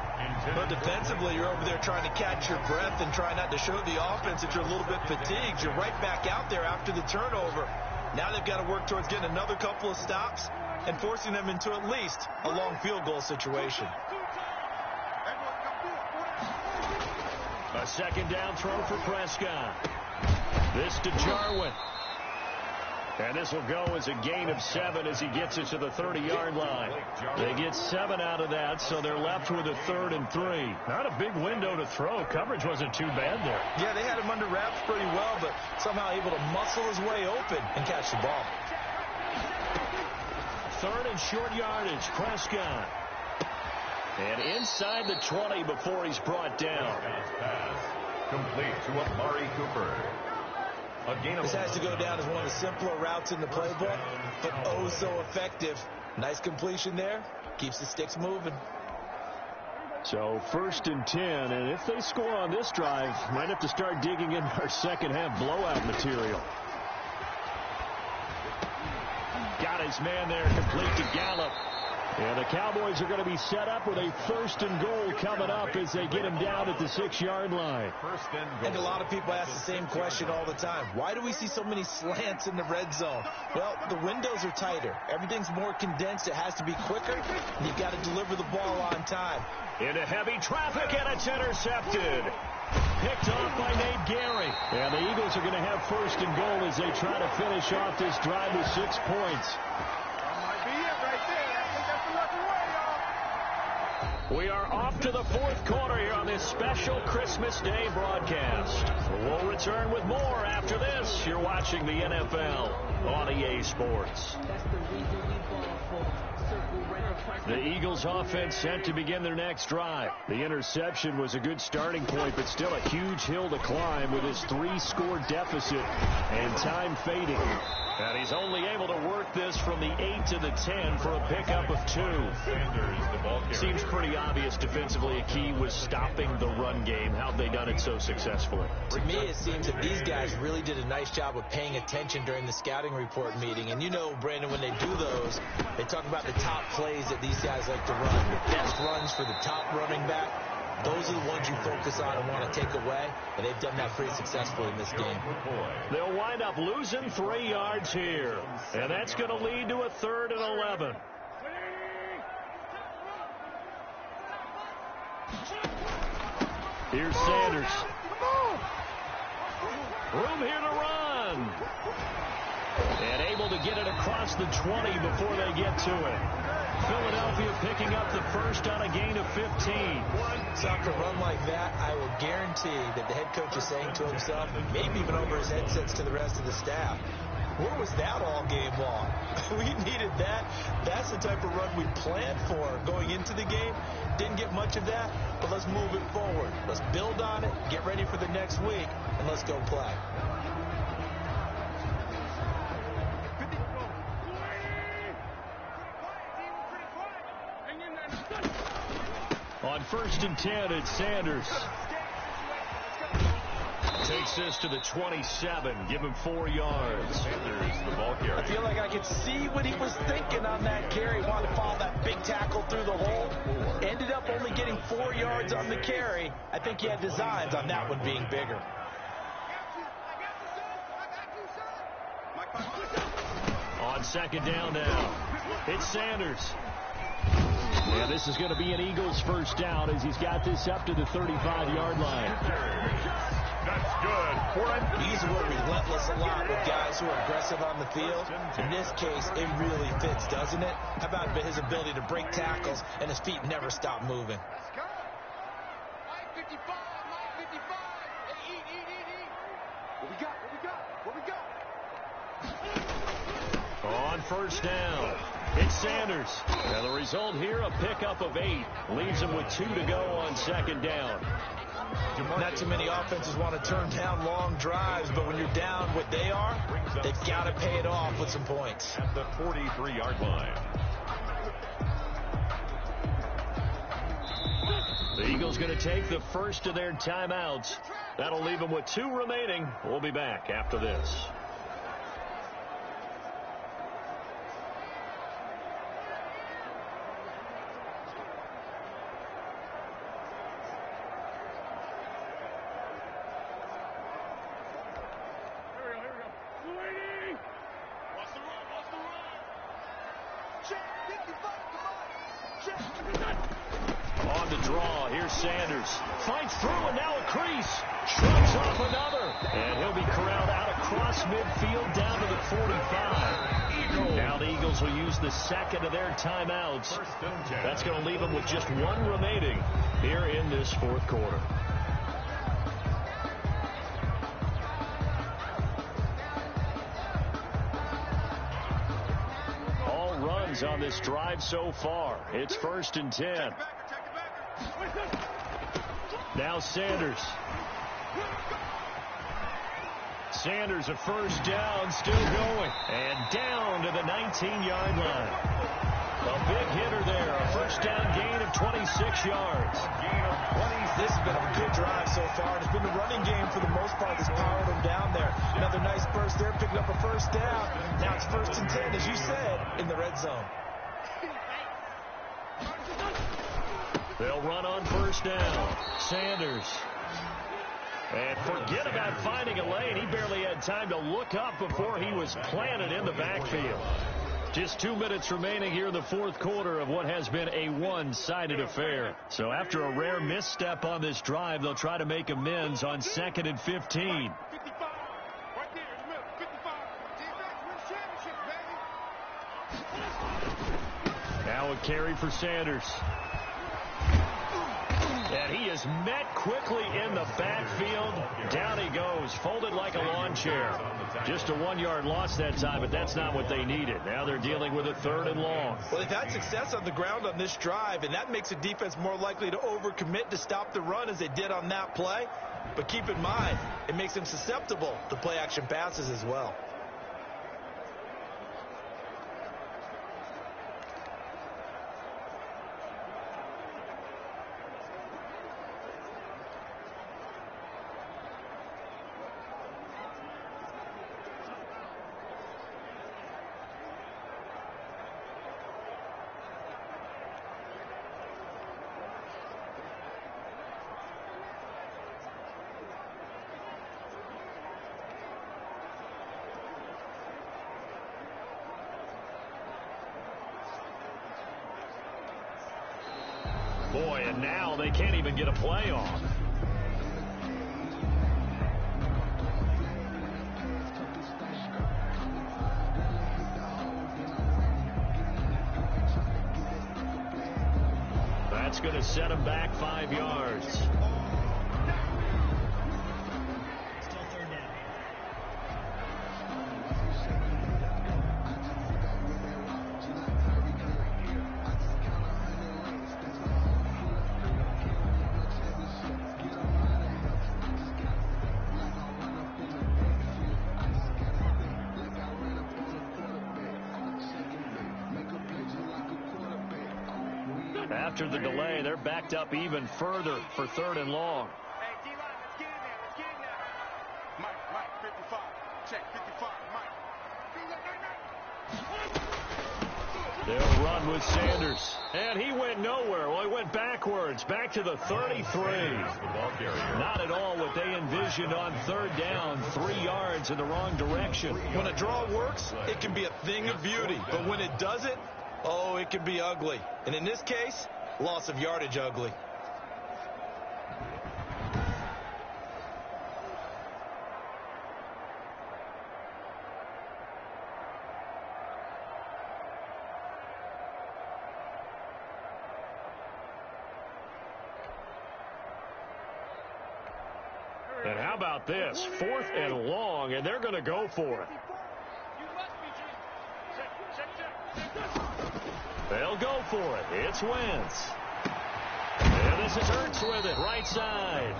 But defensively, you're over there trying to catch your breath and try not to show the offense that you're a little bit fatigued. You're right back out there after the turnover. Now they've got to work towards getting another couple of stops and forcing them into at least a long field goal situation. A second down throw for Prescott. This to Jarwin. And this will go as a gain of 7 as he gets it to the 30-yard line. They get 7 out of that, so they're left with a 3rd and 3. Not a big window to throw. Coverage wasn't too bad there. Yeah, they had him under wraps pretty well, but somehow able to muscle his way open and catch the ball. 3rd and short yardage, Prescott. And inside the 20 before he's brought down. Complete to Amari Cooper. This has to go down as one of the simpler routes in the playbook, but oh so effective. Nice completion there. Keeps the sticks moving. So 1st and 10, and if they score on this drive, might have to start digging in our second half blowout material. Got his man there, complete to Gallup. And the Cowboys are going to be set up with a 1st and goal coming up as they get him down at the 6-yard line. And a lot of people ask the same question all the time. Why do we see so many slants in the red zone? Well, the windows are tighter. Everything's more condensed. It has to be quicker. And you've got to deliver the ball on time. Into heavy traffic, and it's intercepted. Picked off by Nate Gehring. And the Eagles are going to have 1st and goal as they try to finish off this drive with 6 points. We are off to the 4th quarter here on this special Christmas Day broadcast. We'll return with more after this. You're watching the NFL on EA Sports. The Eagles offense set to begin their next drive. The interception was a good starting point, but still a huge hill to climb with his 3-score deficit and time fading. And he's only able to work this from the 8 to the 10 for a pickup of 2. Seems pretty obvious defensively a key was stopping the run game. How'd they done it so successfully? To me, it seems that these guys really did a nice job of paying attention during the scouting report meeting. And you know, Brandon, when they do those, they talk about the top plays that these guys like to run. The best runs for the top running back. Those are the ones you focus on and want to take away, and they've done that pretty successfully in this game. They'll wind up losing 3 yards here, and that's going to lead to a 3rd and 11. Here's Sanders. Room here to run. And able to get it across the 20 before they get to it. Philadelphia picking up the 1st on a gain of 15. So after a run like that, I will guarantee that the head coach is saying to himself, maybe even over his headsets to the rest of the staff, where was that all game long? We needed that. That's the type of run we planned for going into the game. Didn't get much of that, but let's move it forward. Let's build on it, get ready for the next week, and let's go play. On 1st and 10, it's Sanders. Takes this to the 27. Give him 4 yards. Sanders, the ball carrier. I feel like I could see what he was thinking on that carry. Wanted to follow that big tackle through the hole. Ended up only getting 4 yards on the carry. I think he had designs on that one being bigger. On 2nd down now, it's Sanders. And this is going to be an Eagles 1st down as he's got this up to the 35-yard line. That's good. These were relentless a lot with guys who are aggressive on the field. In this case, it really fits, doesn't it? How about his ability to break tackles and his feet never stop moving? Let's go. 55, 55. Hey, eat. What we got? On 1st down, it's Sanders. And the result here, a pickup of 8. Leaves him with 2 to go on 2nd down. Not too many offenses want to turn down long drives, but when you're down what they are, they've got to pay it off with some points. At the 43-yard line. The Eagles going to take the first of their timeouts. That'll leave them with 2 remaining. We'll be back after this. On the draw, here's Sanders. Fights through, and now a crease. Shrugs off another. And he'll be corralled out across midfield down to the 45. Now the Eagles will use the second of their timeouts. That's going to leave them with just 1 remaining here in this fourth quarter. All runs on this drive so far. It's 1st and 10. Now Sanders. Sanders a first down, still going. And down to the 19-yard line. A big hitter there. A first down gain of 26 yards. This has been a good drive so far. It's been the running game for the most part that's powered them down there. Another nice burst there, picking up a first down. Now it's 1st and 10, as you said, in the red zone. They'll run on first down. Sanders. And forget about finding a lane. He barely had time to look up before he was planted in the backfield. Just 2 minutes remaining here in the fourth quarter of what has been a one-sided affair. So after a rare misstep on this drive, they'll try to make amends on 2nd and 15. Now a carry for Sanders. And he is met quickly in the backfield. Down he goes, folded like a lawn chair. Just a 1-yard loss that time, but that's not what they needed. Now they're dealing with a 3rd and long. Well, they've had success on the ground on this drive, and that makes a defense more likely to overcommit to stop the run as they did on that play. But keep in mind, it makes them susceptible to play-action passes as well. Boy, and now they can't even get a play off. That's going to set him back 5 yards. Still 3rd down. After the delay, they're backed up even further for 3rd and long. Hey, D-line, let's get in there. Let's get in there. Mike, 55. Check, 55, Mike. They'll run with Sanders. And he went nowhere. Well, he went backwards, back to the 33. Not at all what they envisioned on 3rd down, 3 yards in the wrong direction. When a draw works, it can be a thing of beauty. But when it doesn't, oh, it can be ugly. And in this case, loss of yardage ugly. And how about this? 4th and long, and they're going to go for it. They'll go for it. It's Wentz. And this is Hurts with it, right side.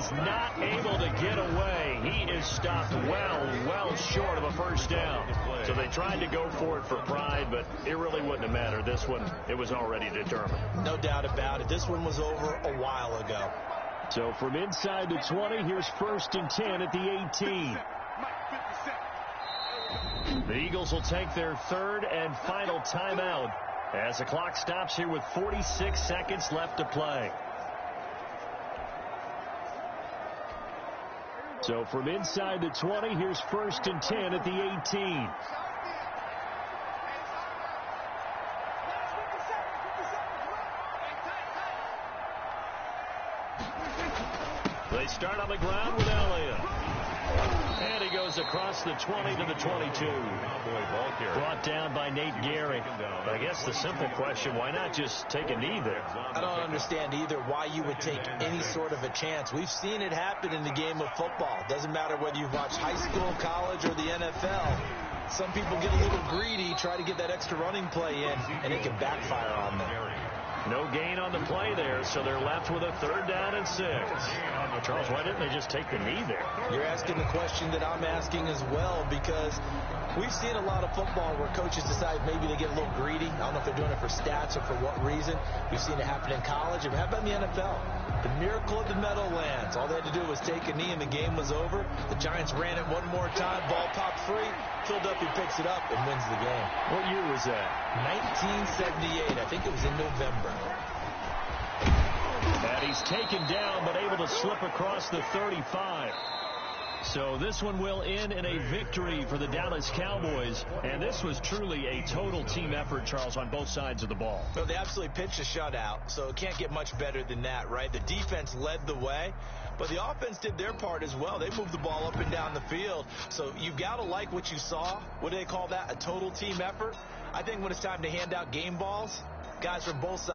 is not able to get away. He is stopped well short of a first down. So they tried to go for it for pride, but it really wouldn't have mattered. This one, it was already determined. No doubt about it. This one was over a while ago. So from inside the 20, here's 1st and 10 at the 18. The Eagles will take their 3rd and final timeout as the clock stops here with 46 seconds left to play. So from inside the 20, here's 1st and 10 at the 18. They start on the ground with Elliott. And he goes across the 20 to the 22. Brought down by Nate Gehrig. But I guess the simple question, why not just take a knee there? I don't understand either why you would take any sort of a chance. We've seen it happen in the game of football. Doesn't matter whether you've watched high school, college, or the NFL. Some people get a little greedy, try to get that extra running play in, and it can backfire on them. No gain on the play there, so they're left with a 3rd down and 6. Charles, why didn't they just take the knee there? You're asking the question that I'm asking as well, because we've seen a lot of football where coaches decide maybe they get a little greedy. I don't know if they're doing it for stats or for what reason. We've seen it happen in college. And how about in the NFL? The miracle of the Meadowlands. All they had to do was take a knee and the game was over. The Giants ran it one more time. Ball popped free. Philadelphia picks it up and wins the game. What year was that? 1978. I think it was in November. And he's taken down but able to slip across the 35. So this one will end in a victory for the Dallas Cowboys. And this was truly a total team effort, Charles, on both sides of the ball. So they absolutely pitched a shutout, so it can't get much better than that, right? The defense led the way, but the offense did their part as well. They moved the ball up and down the field. So you've got to like what you saw. What do they call that? A total team effort? I think when it's time to hand out game balls, guys from both sides.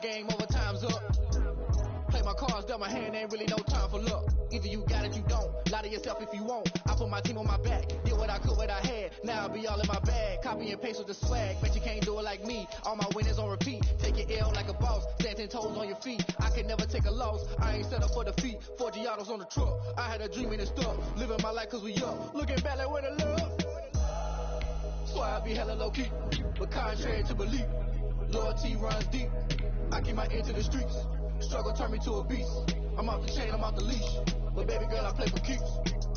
Game over, time's up. Play my cards, dealt my hand, ain't really no time for luck. Either you got it, you don't. Lie to yourself if you won't. I put my team on my back, did what I could, what I had. Now I'll be all in my bag. Copy and paste with the swag, bet you can't do it like me. All my winners on repeat. Take your L like a boss, stand 10 toes on your feet. I can never take a loss, I ain't set up for defeat. 4 Giottos on the truck, I had a dream and it stuck. Living my life cause we up, looking back like where the love. So I be hella low key, but contrary to belief, loyalty runs deep. I keep my ear to the streets. Struggle turned me to a beast. I'm off the chain, I'm off the leash. But baby girl, I play for keeps.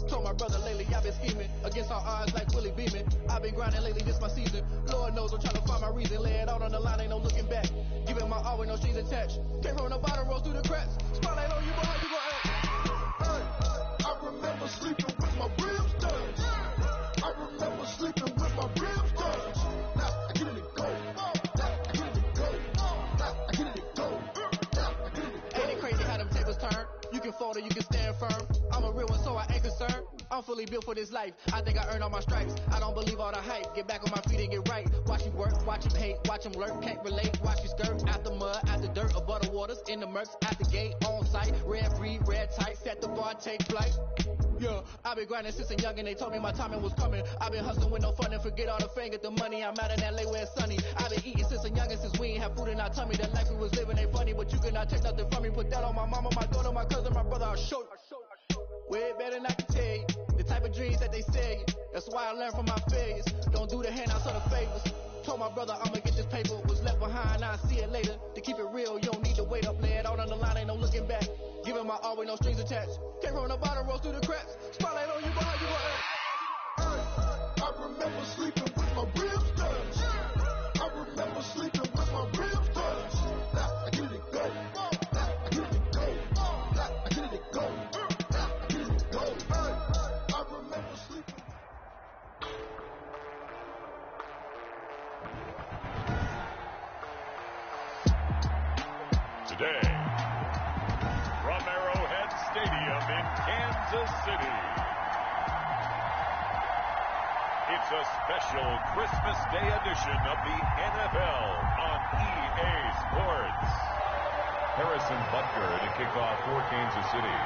Told my brother lately, I've been scheming. Against all odds like Willie Beeman. I've been grinding lately, this my season. Lord knows I'm trying to find my reason. Lay it out on the line, ain't no looking back. Giving my all with no strings attached. Came from the bottom, rose through the cracks. Spotlight on you, but how you gon' act? I remember sleeping with my ribs touched. I remember sleeping with my ribs touched. Now I get it go. You can fold or you can stand firm. I'm a real one, so I ain't concerned. I'm fully built for this life. I think I earned all my stripes. I don't believe all the hype. Get back on my feet and get right. Watch you work, watch him hate, watch him lurk. Can't relate, watch you skirt. Out the mud, out the dirt, above the waters, in the murks, out the gate, on site. Red free, red tight, set the bar, take flight. Yeah, I've been grinding since a young and they told me my timing was coming. I've been hustling with no fun and forget all the fame, get the money. I'm out in LA where it's sunny. I've been eating since a young and since we ain't have food in our tummy. The life we was living ain't funny, but you cannot take nothing from me. Put that on my mama, my daughter, my cousin, my brother, I'll show you. Way better than I can tell you. The type of dreams that they sell you. That's why I learned from my failures. Don't do the handouts or the favors. Told my brother I'ma get this paper. Was left behind, I'll see it later. To keep it real, you don't need to wait up. Lay it out on the line, ain't no looking back. Giving my all with no strings attached. Came from the bottom, rose through the cracks. Spotlight on you, but how you gon' act? I remember sleeping with my ribs touched. I remember sleeping with my ribs touched. Now I get it go. Now I get it go. Now I get it go. Now I get it go. I remember sleeping. Kansas City. It's a special Christmas Day edition of the NFL on EA Sports. Harrison Butker to kick off for Kansas City.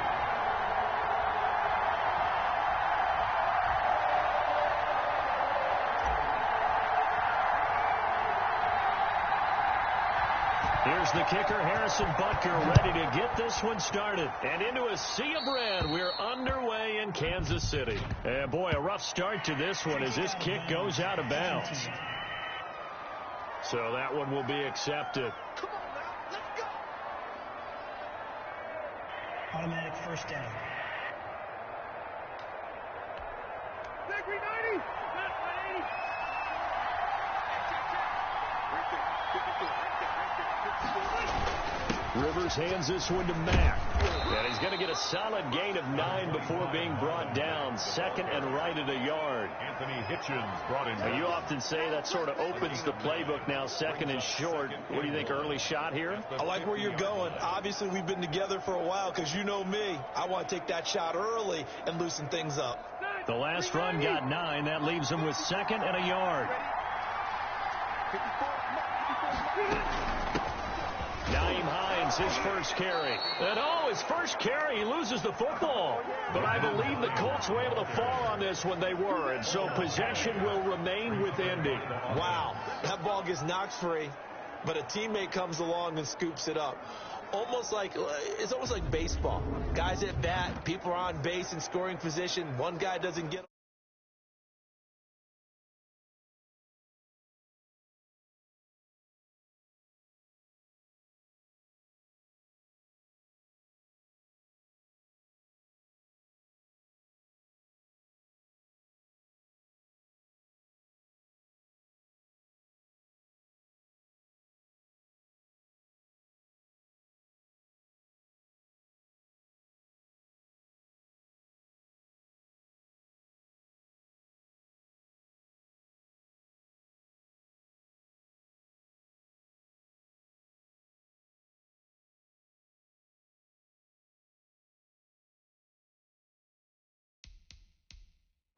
Here's the kicker, Harrison Butker, ready to get this one started. And into a sea of red, we're underway in Kansas City. And boy, a rough start to this one as this kick goes out of bounds. So that one will be accepted. Come on now, let's go. Automatic first down. Big 90. Rivers hands this one to Mack. And he's going to get a solid gain of 9 before being brought down. Second and right at a yard. Anthony Hitchens brought in. Now, you often say that sort of opens the playbook now, second and short. What do you think, early shot here? I like where you're going. Obviously, we've been together for a while because you know me. I want to take that shot early and loosen things up. The last run got 9. That leaves him with second and a yard. Naeem Hines, his first carry. And his first carry, he loses the football. But I believe the Colts were able to fall on this when they were. And so possession will remain with Indy. Wow, that ball gets knocked free, but a teammate comes along and scoops it up. It's almost like baseball. Guys at bat, people are on base in scoring position. One guy doesn't get.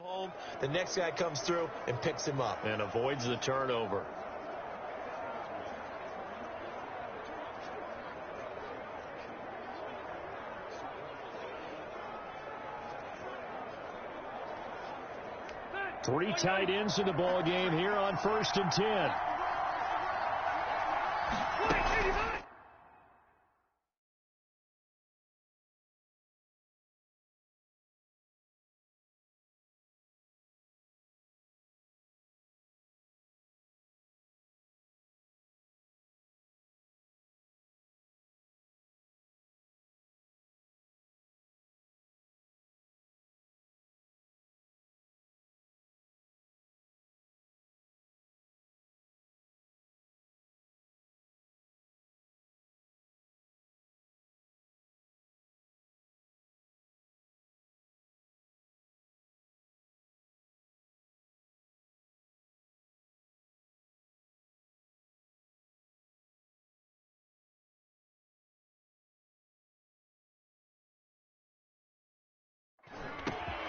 Home, the next guy comes through and picks him up and avoids the turnover. Three tight ends in the ball game here on 1st and 10.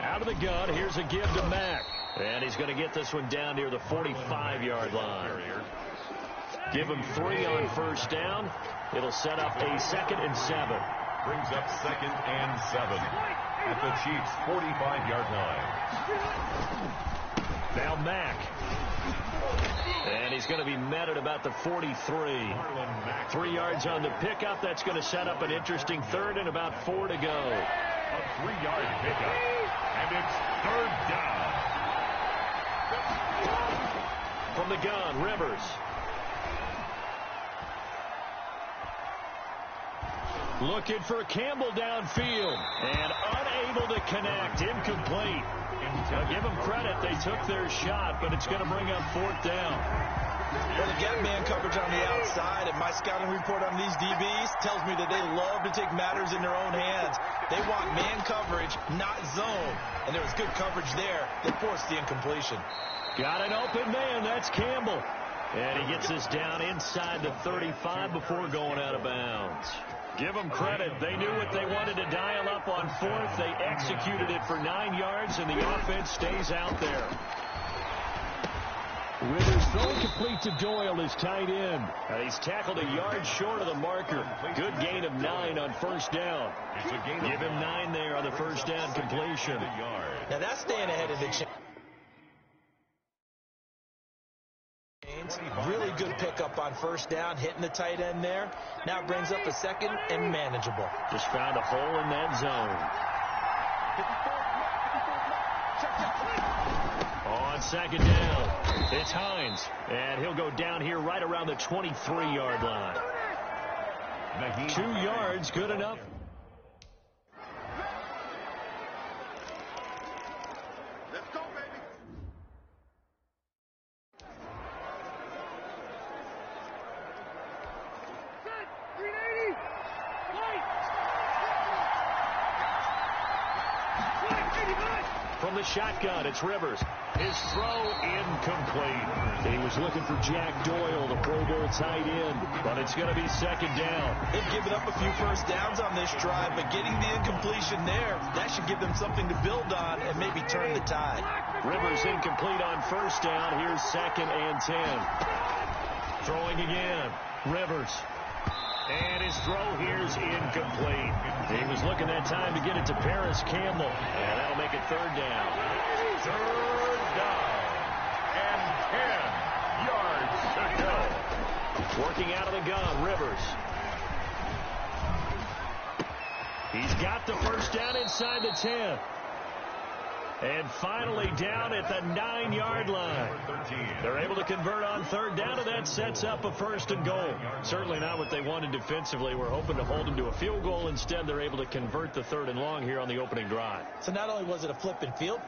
Out of the gun, here's a give to Mack. And he's going to get this one down near the 45-yard line. Give him 3 on first down. It'll set up a 2nd and 7. Brings up 2nd and 7 at the Chiefs' 45-yard line. Now Mack. And he's going to be met at about the 43. 3 yards on the pickup. That's going to set up an interesting 3rd and about 4 to go. A 3-yard pickup. And it's 3rd down. From the gun, Rivers. Looking for Campbell downfield. And unable to connect. Incomplete. Now give them credit. They took their shot, but it's going to bring up 4th down. Well, they get man coverage on the outside, and my scouting report on these DBs tells me that they love to take matters in their own hands. They want man coverage, not zone. And there was good coverage there that forced the incompletion. Got an open man. That's Campbell. And he gets us down inside the 35 before going out of bounds. Give them credit. They knew what they wanted to dial up on fourth. They executed it for 9 yards, and the offense stays out there. Rivers throwing complete to Doyle, his tight end. He's tackled a yard short of the marker. Good gain of 9 on first down. Give him 9 there on the first down completion. Now that's staying ahead of the chain. Really good pickup on first down, hitting the tight end there. Now it brings up a second and manageable. Just found a hole in that zone. On second down, it's Hines. And he'll go down here right around the 23-yard line. 2 yards, good enough. Let's go, baby. From the shotgun, it's Rivers. His throw incomplete. He was looking for Jack Doyle, the Pro Bowl tight end, but it's going to be second down. They've given up a few first downs on this drive, but getting the incompletion there, that should give them something to build on and maybe turn the tide. Rivers incomplete on first down. Here's second and 10. Throwing again. Rivers. And his throw here's incomplete. He was looking that time to get it to Paris Campbell. And that'll make it third down. Third down. And 10 yards to go. Working out of the gun, Rivers. He's got the first down inside the 10. And finally down at the 9-yard line. They're able to convert on third down, and that sets up a first and goal. Certainly not what they wanted defensively. We're hoping to hold them to a field goal. Instead, they're able to convert the third and long here on the opening drive. So not only was it a flip and field,